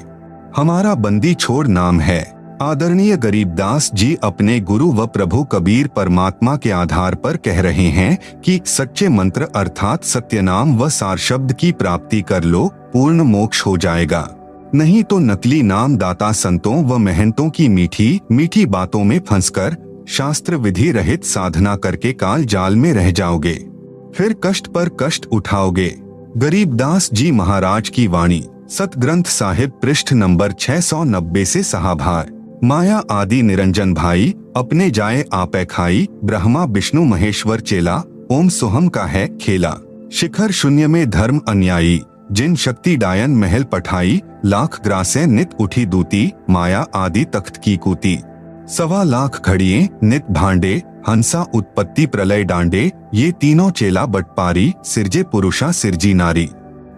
हमारा बंदी छोड़ नाम है। आदरणीय गरीबदास जी अपने गुरु व प्रभु कबीर परमात्मा के आधार पर कह रहे हैं कि सच्चे मंत्र अर्थात सत्य नाम व सार शब्द की प्राप्ति कर लो, पूर्ण मोक्ष हो जाएगा। नहीं तो नकली नाम दाता संतों व महंतों की मीठी मीठी बातों में फंसकर शास्त्र विधि रहित साधना करके काल जाल में रह जाओगे, फिर कष्ट पर कष्ट उठाओगे। गरीबदास जी महाराज की वाणी, सतग्रंथ साहिब पृष्ठ नंबर 690 से सहाभार। माया आदि निरंजन भाई, अपने जाए आपे खाई। ब्रह्मा विष्णु महेश्वर चेला, ओम सोहम का है खेला। शिखर शून्य में धर्म अन्यायी, जिन शक्ति डायन महल पठाई। लाख ग्रासे नित उठी दूती, माया आदि तख्त की कूती। 1.25 लाख घड़िए नित भांडे, हंसा उत्पत्ति प्रलय डांडे। ये तीनों चेला बटपारी, सिरजे पुरुषा सिरजी नारी।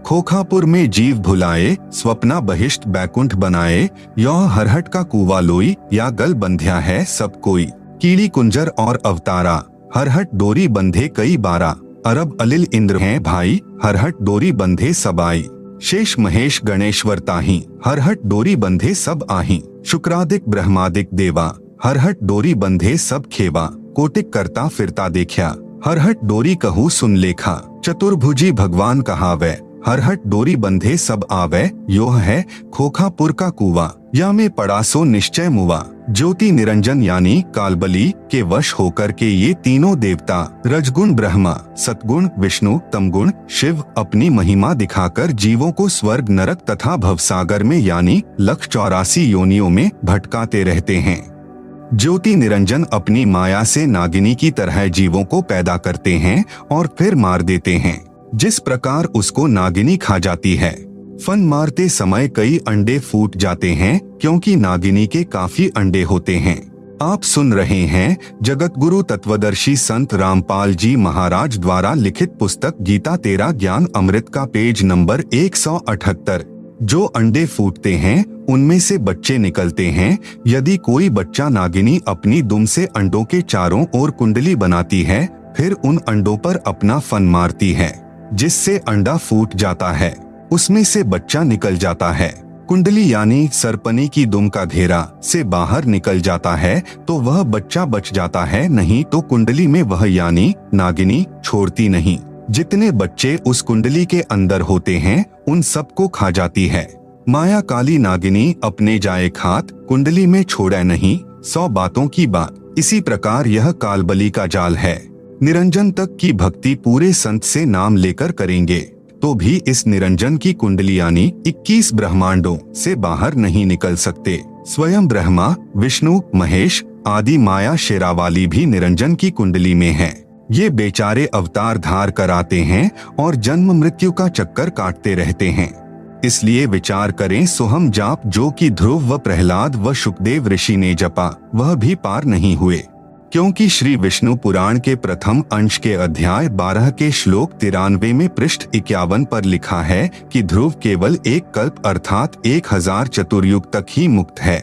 खोखापुर में जीव भुलाए, स्वप्ना बहिष्ट बैकुंठ बनाए। यह हरहट का कुआ लोई, या गल बंध्या है सब कोई। कीड़ी कुंजर और अवतारा, हरहट डोरी बंधे कई बारा। अरब अलिल इंद्र हैं भाई, हरहट डोरी बंधे सब आई। शेष महेश गणेश्वर ताही, हरहट डोरी बंधे सब आही। शुक्रादिक ब्रह्मादिक देवा, हरहट डोरी बंधे सब खेवा। कोटिक करता फिरता देखा, हरहट डोरी कहू सुन लेखा। चतुर्भुजी भगवान कहावे, हरहट डोरी बंधे सब आवे। यो है खोखापुर का कुआ, या में पड़ा सो निश्चय मुआ। ज्योति निरंजन यानी कालबली के वश होकर के ये तीनों देवता रजगुण ब्रह्मा, सतगुण विष्णु, तमगुण शिव अपनी महिमा दिखाकर जीवों को स्वर्ग नरक तथा भवसागर में यानी 184 योनियों में भटकाते रहते हैं। ज्योति निरंजन अपनी माया से नागिनी की तरह जीवों को पैदा करते हैं और फिर मार देते हैं, जिस प्रकार उसको नागिनी खा जाती है। फन मारते समय कई अंडे फूट जाते हैं, क्योंकि नागिनी के काफी अंडे होते हैं। आप सुन रहे हैं जगत गुरु तत्वदर्शी संत रामपाल जी महाराज द्वारा लिखित पुस्तक गीता तेरा ज्ञान अमृत का पेज नंबर 178। जो अंडे फूटते हैं उनमें से बच्चे निकलते हैं। यदि कोई बच्चा नागिनी अपनी दुम से अंडों के चारों ओर कुंडली बनाती है, फिर उन अंडों पर अपना फन मारती है, जिससे अंडा फूट जाता है, उसमें से बच्चा निकल जाता है। कुंडली यानी सरपनी की दुम का घेरा से बाहर निकल जाता है तो वह बच्चा बच जाता है, नहीं तो कुंडली में वह यानी नागिनी छोड़ती नहीं। जितने बच्चे उस कुंडली के अंदर होते हैं उन सबको खा जाती है। माया काली नागिनी अपने जाए खात, कुंडली में छोड़े नहीं, 100 बातों की बात। इसी प्रकार यह कालबली का जाल है। निरंजन तक की भक्ति पूरे संत से नाम लेकर करेंगे तो भी इस निरंजन की कुंडली यानी 21 ब्रह्मांडों से बाहर नहीं निकल सकते। स्वयं ब्रह्मा, विष्णु, महेश आदि माया शेरावाली भी निरंजन की कुंडली में है। ये बेचारे अवतार धार कर आते हैं और जन्म मृत्यु का चक्कर काटते रहते हैं। इसलिए विचार करें, सोहम जाप जो कि ध्रुव व प्रहलाद व शुकदेव ऋषि ने जपा, वह भी पार नहीं हुए। क्योंकि श्री विष्णु पुराण के प्रथम अंश के अध्याय 12 के श्लोक 93 में पृष्ठ 51 पर लिखा है कि ध्रुव केवल एक कल्प अर्थात 1000 चतुर्युग तक ही मुक्त है,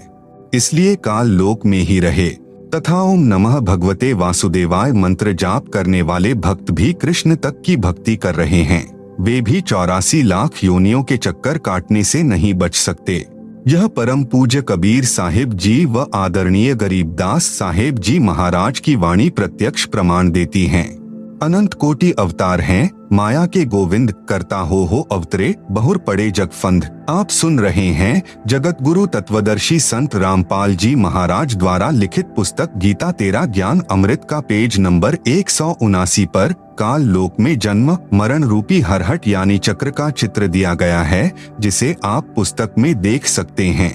इसलिए काल लोक में ही रहे। तथा ओम नमः भगवते वासुदेवाय मंत्र जाप करने वाले भक्त भी कृष्ण तक की भक्ति कर रहे हैं, वे भी 84 लाख योनियों के चक्कर काटने से नहीं बच सकते। यह परम पूज्य कबीर साहिब जी व आदरणीय गरीबदास साहेब जी महाराज की वाणी प्रत्यक्ष प्रमाण देती हैं। अनंत कोटि अवतार हैं, माया के गोविंद, करता हो अवतरे, बहुर पड़े जगफंद। आप सुन रहे हैं जगत गुरु तत्वदर्शी संत रामपाल जी महाराज द्वारा लिखित पुस्तक गीता तेरा ज्ञान अमृत का पेज नंबर 179 पर काल लोक में जन्म मरण रूपी हरहट यानी चक्र का चित्र दिया गया है, जिसे आप पुस्तक में देख सकते हैं।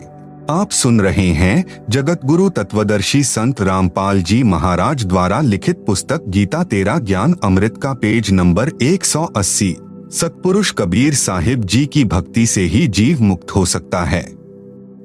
आप सुन रहे हैं जगत गुरु तत्वदर्शी संत रामपाल जी महाराज द्वारा लिखित पुस्तक गीता तेरा ज्ञान अमृत का पेज नंबर 180। सतपुरुष कबीर साहिब जी की भक्ति से ही जीव मुक्त हो सकता है।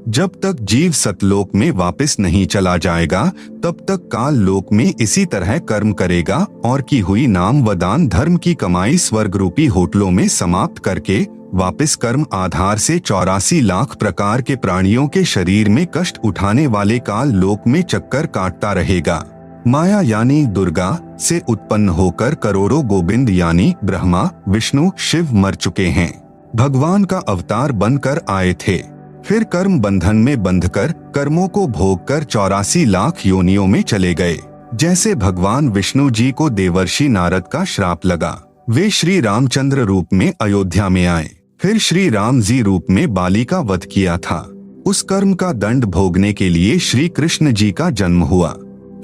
जब तक जीव सतलोक में वापस नहीं चला जाएगा, तब तक काल लोक में इसी तरह कर्म करेगा और की हुई नाम व दान धर्म की कमाई स्वर्ग रूपी होटलों में समाप्त करके वापस कर्म आधार से 84 लाख प्रकार के प्राणियों के शरीर में कष्ट उठाने वाले काल लोक में चक्कर काटता रहेगा। माया यानी दुर्गा से उत्पन्न होकर करोड़ों गोविंद यानी ब्रह्मा विष्णु शिव मर चुके हैं, भगवान का अवतार बनकर आए थे, फिर कर्म बंधन में बंधकर कर्मों को भोग कर 84 लाख योनियों में चले गए। जैसे भगवान विष्णु जी को देवर्षि नारद का श्राप लगा, वे श्री रामचंद्र रूप में अयोध्या में आए, फिर श्री राम जी रूप में बाली का वध किया था। उस कर्म का दंड भोगने के लिए श्री कृष्ण जी का जन्म हुआ,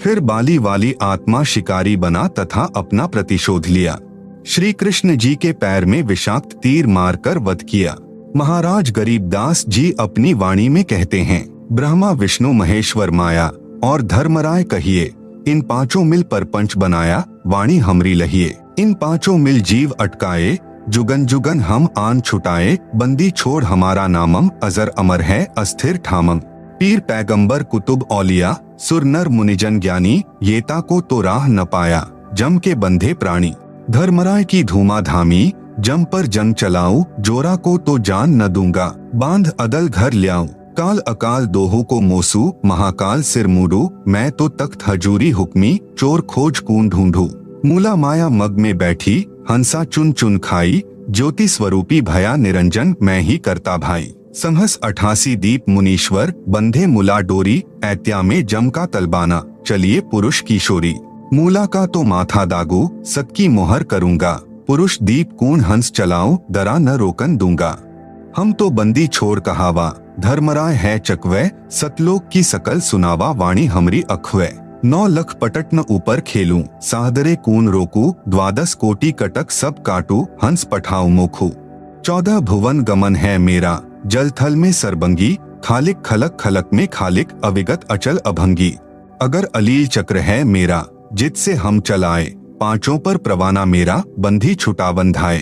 फिर बाली वाली आत्मा शिकारी बना तथा अपना प्रतिशोध लिया। श्री कृष्ण जी के पैर में विषाक्त तीर मारकर वध किया। महाराज गरीबदास जी अपनी वाणी में कहते हैं, ब्रह्मा विष्णु महेश्वर माया और धर्मराय कहिए, इन पांचों मिल परपंच बनाया, वाणी हमरी लहिए। इन पांचों मिल जीव अटकाए, जुगन जुगन हम आन छुटाए, बंदी छोड़ हमारा नामम, अजर अमर है अस्थिर ठामम। पीर पैगंबर कुतुब औलिया, सुर नर मुनिजन ज्ञानी, येता को तो राह न पाया, जम के बंधे प्राणी। धर्मराय की धूमा धामी, जम पर जंग चलाऊं, जोरा को तो जान न दूंगा, बांध अदल घर ल्याऊं। काल अकाल दोहो को मोसू, महाकाल सिर मूडू, मैं तो तख्त हजूरी हुक्मी, चोर खोज कून ढूंढू। मूला माया मग में बैठी, हंसा चुन चुन खाई, ज्योति स्वरूपी भया निरंजन, मैं ही करता भाई। संहस 88 दीप मुनीश्वर, बंधे मुला डोरी, ऐत्या में जम का तलबाना, चलिए पुरुष किशोरी। मूला का तो माथा दागू, सबकी मोहर करूंगा, पुरुष दीप कून हंस चलाऊं, डरा न रोकन दूंगा। हम तो बंदी छोड़ कहावा, धर्मराय है चकवै, सतलोक की सकल सुनावा, वाणी हमरी अखवै। 9 लख पटट न ऊपर खेलूं, साहदरे कून रोकू, 12 कोटि कटक सब काटू, हंस पठाऊ मोखू। 14 भुवन गमन है मेरा, जल थल में सरबंगी, खालिक खलक खलक में खालिक, अविगत अचल अभंगी। अगर अलील चक्र है मेरा, जित से हम चलाए, पांचों पर प्रवाना मेरा, बंधी छुटा बंधाए।